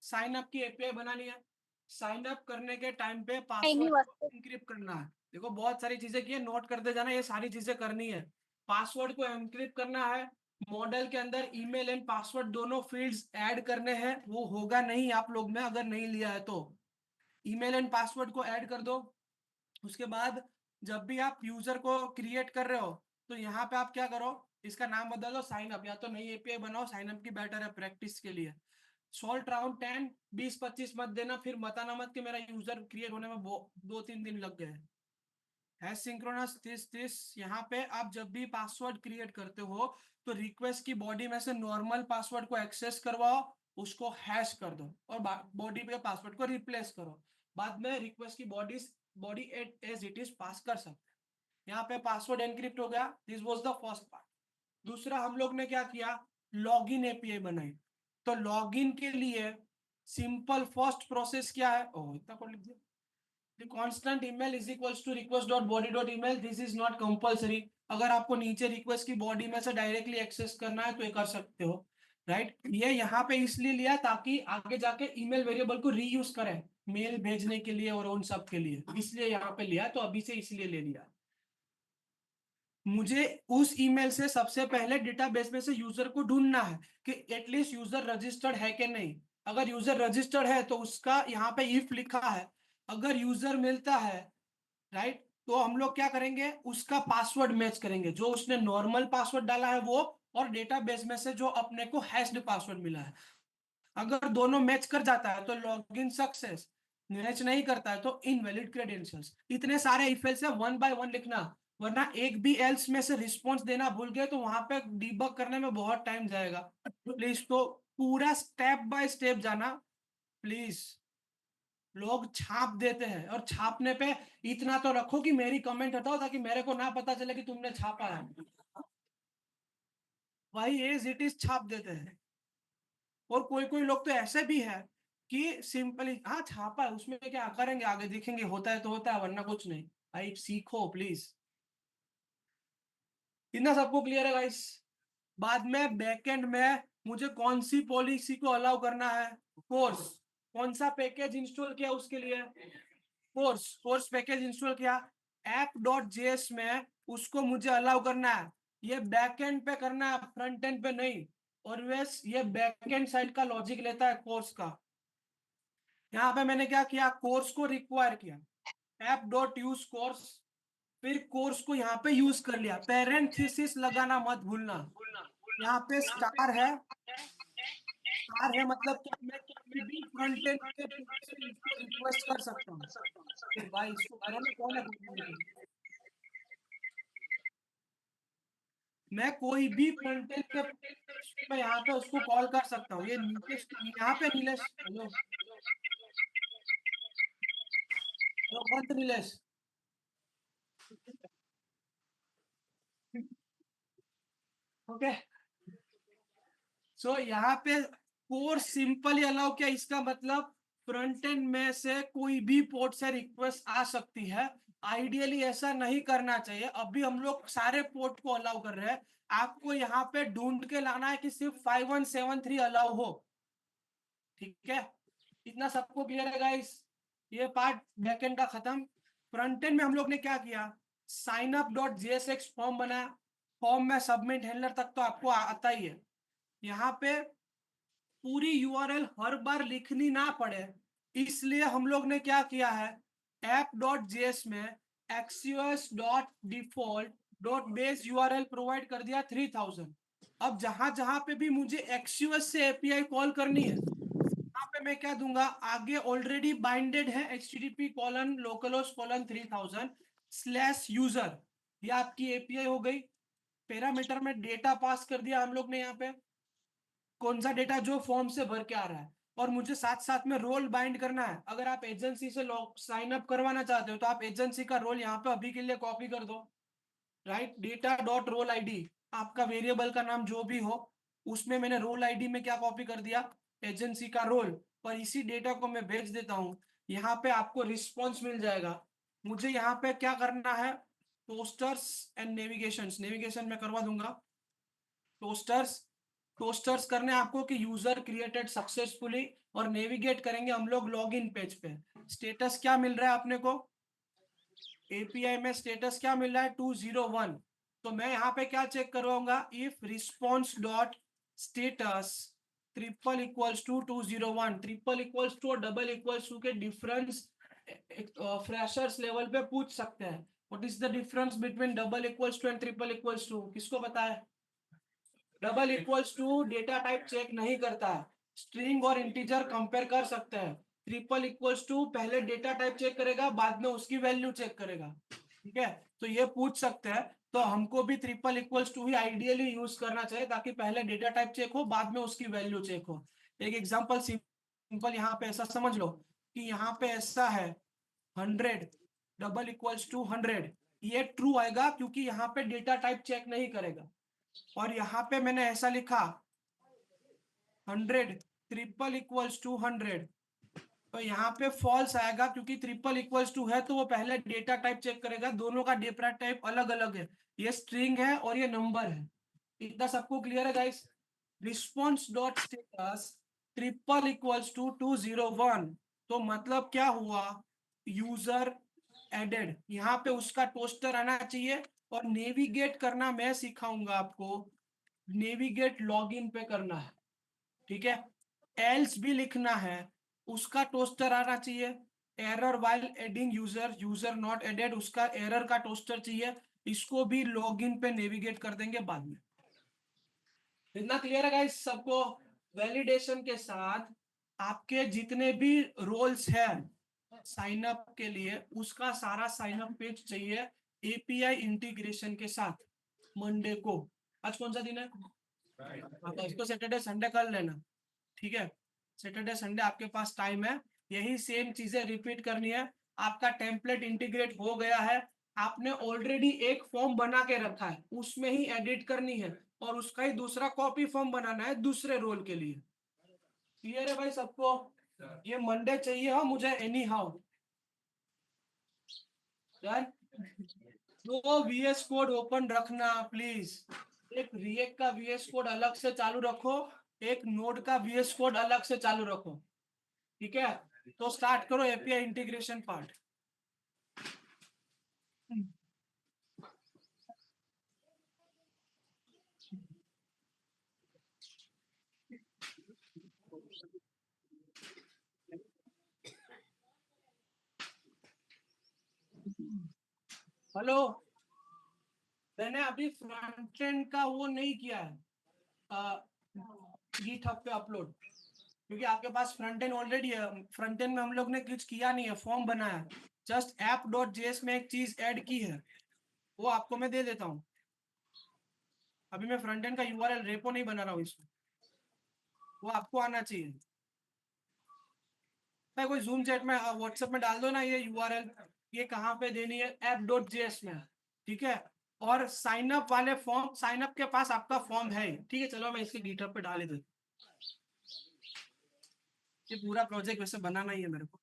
साइन अप की एपीआई बनानी है। साइन अप करने के टाइम पे पासवर्ड एनक्रिप्ट करना है। देखो बहुत सारी चीजें की है, नोट करते जाना, ये सारी चीजें करनी है। पासवर्ड को एनक्रिप्ट करना है। मॉडल के अंदर ईमेल एंड पासवर्ड दोनों फील्ड्स ऐड करने हैं। वो होगा नहीं आप लोग में अगर नहीं लिया है तो। ईमेल एंड पासवर्ड को ऐड कर दो। उसके बाद जब भी आप यूजर को क्रिएट कर रहे हो, तो यहाँ पे आप क्या करो, इसका नाम बदल दो साइन अप, या तो नई एपीआई बनाओ, साइन अप की बेटर है प्रैक्टिस के लिए। सॉल्ट राउंड 10, 20-25 मत देना, फिर बताना मत कि मेरा यूजर क्रिएट होने में 2-3 दिन लग गए। है सिंक्रोनस दिस यहाँ पे आप जब भी पासवर्ड क्रिएट करते हो, तो रिक्वेस्ट की बॉडी में से नॉर्मल पासवर्ड को एक्सेस करवाओ, उसको हैश कर दो और बॉडी पे पासवर्ड को रिप्लेस करो। बाद में रिक्वेस्ट की body as it is pass कर सकते हैं। यहाँ पे पासवर्ड एनक्रिप्ट हो गया, this was the first part. दूसरा हम लोग ने क्या किया, लॉगिन एपीआई बनाई। तो लॉगिन के लिए सिंपल फर्स्ट प्रोसेस क्या है, ओह इतना कोड लिख दिया। The constant email is equals to request dot body dot email. This is not compulsory. अगर आपको नीचे रिक्वेस्ट की बॉडी में से डायरेक्टली एक्सेस करना है तो ये कर सकते हो, राइट। ये यहाँ पे इसलिए लिया ताकि आगे जाके ईमेल वेरिएबल को रीयूज करें, मेल भेजने के लिए और उन सब के लिए, इसलिए यहाँ पे लिया, तो अभी से इसलिए ले लिया। मुझे उस ईमेल से सबसे पहले डेटाबेस में से यूजर को ढूंढना है कि एटलीस्ट यूजर रजिस्टर्ड है कि नहीं। अगर यूजर रजिस्टर्ड है तो उसका यहाँ पे इफ लिखा है। अगर यूजर मिलता है, राइट, तो हम लोग क्या करेंगे, उसका पासवर्ड मैच करेंगे, जो उसने नॉर्मल पासवर्ड डाला है वो, और डेटाबेस में से जो अपने को हैश्ड पासवर्ड मिला है। अगर दोनों मैच कर जाता है तो लॉगिन सक्सेस, मैच नहीं करता है तो इनवैलिड क्रेडेंशियल्स। इतने सारे इफ एल्स है, वन बाय वन लिखना, वरना एक भी एल्स में से रिस्पॉन्स देना भूल गए तो वहां पे डीबग करने में बहुत टाइम जाएगा। प्लीज, तो पूरा स्टेप बाय स्टेप जाना प्लीज। लोग छाप देते हैं, और छापने पे इतना तो रखो कि मेरी कमेंट हटाओ ताकि मेरे को ना पता चले कि तुमने छापा है। वही एज इट इज छाप देते हैं। और कोई कोई लोग तो ऐसे भी है कि सिंपली हाँ छापा है, उसमें क्या करेंगे, आगे देखेंगे, होता है तो होता है, वरना कुछ नहीं। भाई सीखो प्लीज। इतना सबको क्लियर है गाइस? बाद में बैकएंड में मुझे कौन सी पॉलिसी को अलाउ करना है, कोर्स, कौन सा पैकेज इंस्टॉल किया उसके लिए, कोर्स पैकेज इंस्टॉल किया। app.js में उसको मुझे अलाउ करना है। ये बैकएंड पे करना है, फ्रंट एंड पे नहीं। और वैस ये बैकएंड साइड का लॉजिक लेता है कोर्स का। यहाँ पे मैंने क्या किया, कोर्स को रिक्वायर किया, ऐप डॉट यूज कोर्स, फिर कोर्स को यहाँ पे यूज कर लिया, पेरेंथेसिस लगाना मत भूलना। यहाँ पे स्टार है, स्टार है मतलब क्या, मैं कोई भी फ्रंट एंड के पोर्ट से इसको रिक्वेस्ट कर सकता हूँ। तो भाई इसको करो ना, कौन है मैं कोई भी फ्रंट एंड के मैं यहाँ पे उसको कॉल कर सकता हूँ। ये नीतीश यहाँ पे नीलेश, हेलो तो कौन सा नीलेश, ओके। सो यहाँ पे कोर्स सिंपली अलाउ किया, इसका मतलब फ्रंट एंड में से कोई भी पोर्ट से रिक्वेस्ट आ सकती है। आइडियली ऐसा नहीं करना चाहिए, अभी हम लोग सारे पोर्ट को अलाउ कर रहे हैं। आपको यहाँ पे ढूंढ के लाना है कि सिर्फ 5173 अलाउ हो, ठीक है। इतना सबको क्लियर है गाइस, ये पार्ट बैकएंड का खत्म। फ्रंट एंड में हम लोग ने क्या किया, sign up dot JSX form बनाया, फॉर्म में सबमिट हैंडलर तक तो आपको आता ही है। यहाँ पे पूरी यूआरएल हर बार लिखनी ना पड़े, इसलिए हम लोग ने क्या किया है, app.js में axios dot default dot base URL provide कर दिया 3000। अब जहां जहां पे भी मुझे axios से एपीआई कॉल करनी है, यहाँ पे मैं क्या दूंगा, आगे ऑलरेडी बाइंडेड है http colon localhost colon 3000 slash user, ये आपकी एपीआई हो गई। पैरामीटर में डेटा पास कर दिया हम लोग ने, यहाँ पे कौन सा डेटा जो फॉर्म से भर के आ रहा है, और मुझे साथ साथ में रोल बाइंड करना है। अगर आप एजेंसी से साइन अप करवाना चाहते हो तो आप एजेंसी का रोल यहाँ पे अभी के लिए कॉपी कर दो, right. Data dot role ID, आपका वेरिएबल का नाम जो भी हो, उसमें मैंने रोल आईडी में क्या कॉपी कर दिया, एजेंसी का रोल, और इसी डेटा को मैं भेज देता हूँ। यहाँ पे आपको रिस्पॉन्स मिल जाएगा। मुझे यहाँ पे क्या करना है, टोस्टर्स एंड नेविगेशन, नेविगेशन में करवा दूंगा। टोस्टर्स, टोस्टर्स करने आपको कि यूजर क्रिएटेड सक्सेसफुली, और नेविगेट करेंगे हम लोग लॉगिन पेज पे। स्टेटस क्या मिल रहा है अपने को, एपीआई में स्टेटस क्या मिल रहा है 201। तो मैं यहाँ पे क्या चेक करवाऊंगा, if response dot status triple equals to 201, triple equals to और डबल इक्वल्स टू के डिफरेंस फ्रेशर्स लेवल पे पूछ सकते हैं। What is the difference between double equals to and triple equals to, किसको पता है। Double equals to data type check नहीं करता है, स्ट्रिंग और इंटीजर कंपेयर कर सकते हैं। ट्रिपल इक्वल्स टू पहले डेटा टाइप चेक करेगा, बाद में उसकी वैल्यू चेक करेगा, ठीक है। तो ये पूछ सकते हैं, तो हमको भी ट्रिपल इक्वल्स टू ही आइडियली यूज करना चाहिए, ताकि पहले डेटा टाइप चेक हो, बाद में उसकी वैल्यू चेक हो। एक एग्जांपल सिंपल यहाँ पे ऐसा समझ लो कि यहाँ पे ऐसा है 100 डबल इक्वल्स टू 100, ये ट्रू आएगा क्योंकि यहाँ पे डेटा टाइप चेक नहीं करेगा। और यहाँ पे मैंने ऐसा लिखा 100 ट्रिपल इक्वल्स टू 100, तो यहाँ पे फॉल्स आएगा क्योंकि ट्रिपल इक्वल्स टू है तो वो पहले डेटा टाइप चेक करेगा, दोनों का डेटा टाइप अलग अलग है, ये स्ट्रिंग है और ये नंबर है। इतना सबको क्लियर है guys. Response dot status triple equals to 201, तो मतलब क्या हुआ, यूजर एडेड, यहाँ पे उसका टोस्टर आना चाहिए। और नेविगेट करना मैं सिखाऊंगा आपको, नेविगेट लॉगिन पे करना है, ठीक है। एल्स भी लिखना है, उसका टोस्टर आना चाहिए। Error while adding user, user not added, उसका एरर का टोस्टर चाहिए। इसको भी लॉगिन पे नेविगेट कर देंगे बाद में। इतना क्लियर है गाइस सबको। वैलिडेशन के साथ आपके जितने भी रोल्स हैं साइन अप के लिए, उसका सारा साइन अप पेज चाहिए एपीआई इंटीग्रेशन के साथ मंडे को। आज कौन सा दिन है, हाँ, तो इसको सैटरडे संडे कर लेना, ठीक है। सैटरडे संडे आपके पास टाइम है, यही सेम चीजें रिपीट करनी है। आपका टेम्पलेट इंटीग्रेट हो गया है, आपने ऑलरेडी एक फॉर्म बना के रखा है, उसमें ही एडिट करनी है, और उसका ही दूसरा कॉपी फॉर्म बनाना है दूसरे रोल के लिए। क्लियर है भाई सबको, ये मंडे चाहिए हो मुझे एनी हाउ। तो वीएस कोड ओपन रखना प्लीज, एक रिएक्ट का वीएस कोड अलग से चालू रखो, एक नोड का वीएस कोड अलग से चालू रखो, ठीक है। तो स्टार्ट करो एपीआई इंटीग्रेशन पार्ट। हेलो, मैंने अभी फ्रंट एंड का वो नहीं किया है गिटहब पे अपलोड, क्योंकि आपके पास फ्रंट एंड ऑलरेडी है। फ्रंट एंड में हम लोग ने कुछ किया नहीं है, फॉर्म बनाया है, जस्ट app.js में एक चीज ऐड की है, वो आपको मैं दे देता हूँ। अभी मैं फ्रंट एंड का यूआरएल रेपो नहीं बना रहा हूँ इसमें, वो आपको आना चाहिए। मैं कोई जूम चैट में व्हाट्सएप में डाल दो ना ये यूआरएल, ये कहाँ पे देनी है, app.js में, ठीक है। और साइन अप वाले फॉर्म, साइन अप के पास आपका फॉर्म है, ठीक है। चलो मैं इसके गिटहब पे डाल ही दूँ, ये पूरा प्रोजेक्ट वैसे बनाना ही है मेरे को।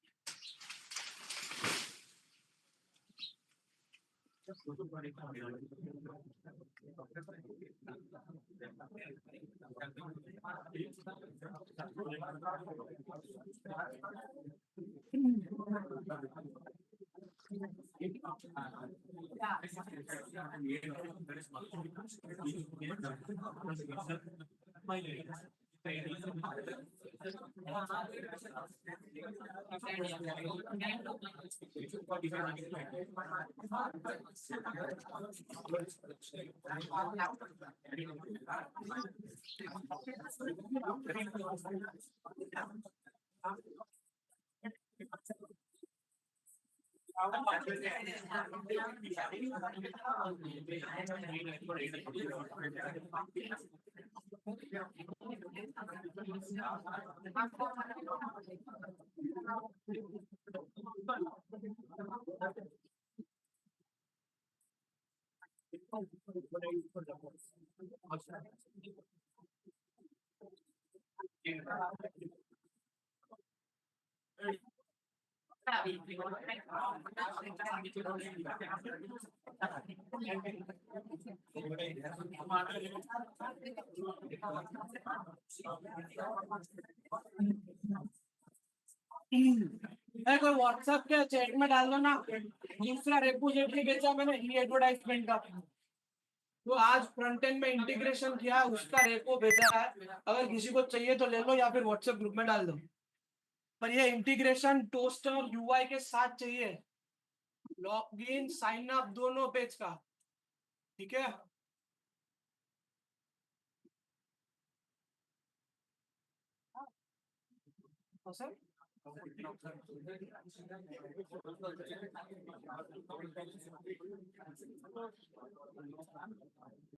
कोई व्हाट्सएप के चैट में डाल दो ना, दूसरा रेपोजिटरी बेचा मैंने ई एडवर्टाइजमेंट का, तो आज फ्रंट एंड में इंटीग्रेशन किया, उसका रेपो भेजा है। अगर किसी को चाहिए तो ले लो, या फिर व्हाट्सएप ग्रुप में डाल दो। पर ये इंटीग्रेशन टोस्टर यूआई के साथ चाहिए, लॉगिन साइन अप दोनों पेज का, ठीक है। सर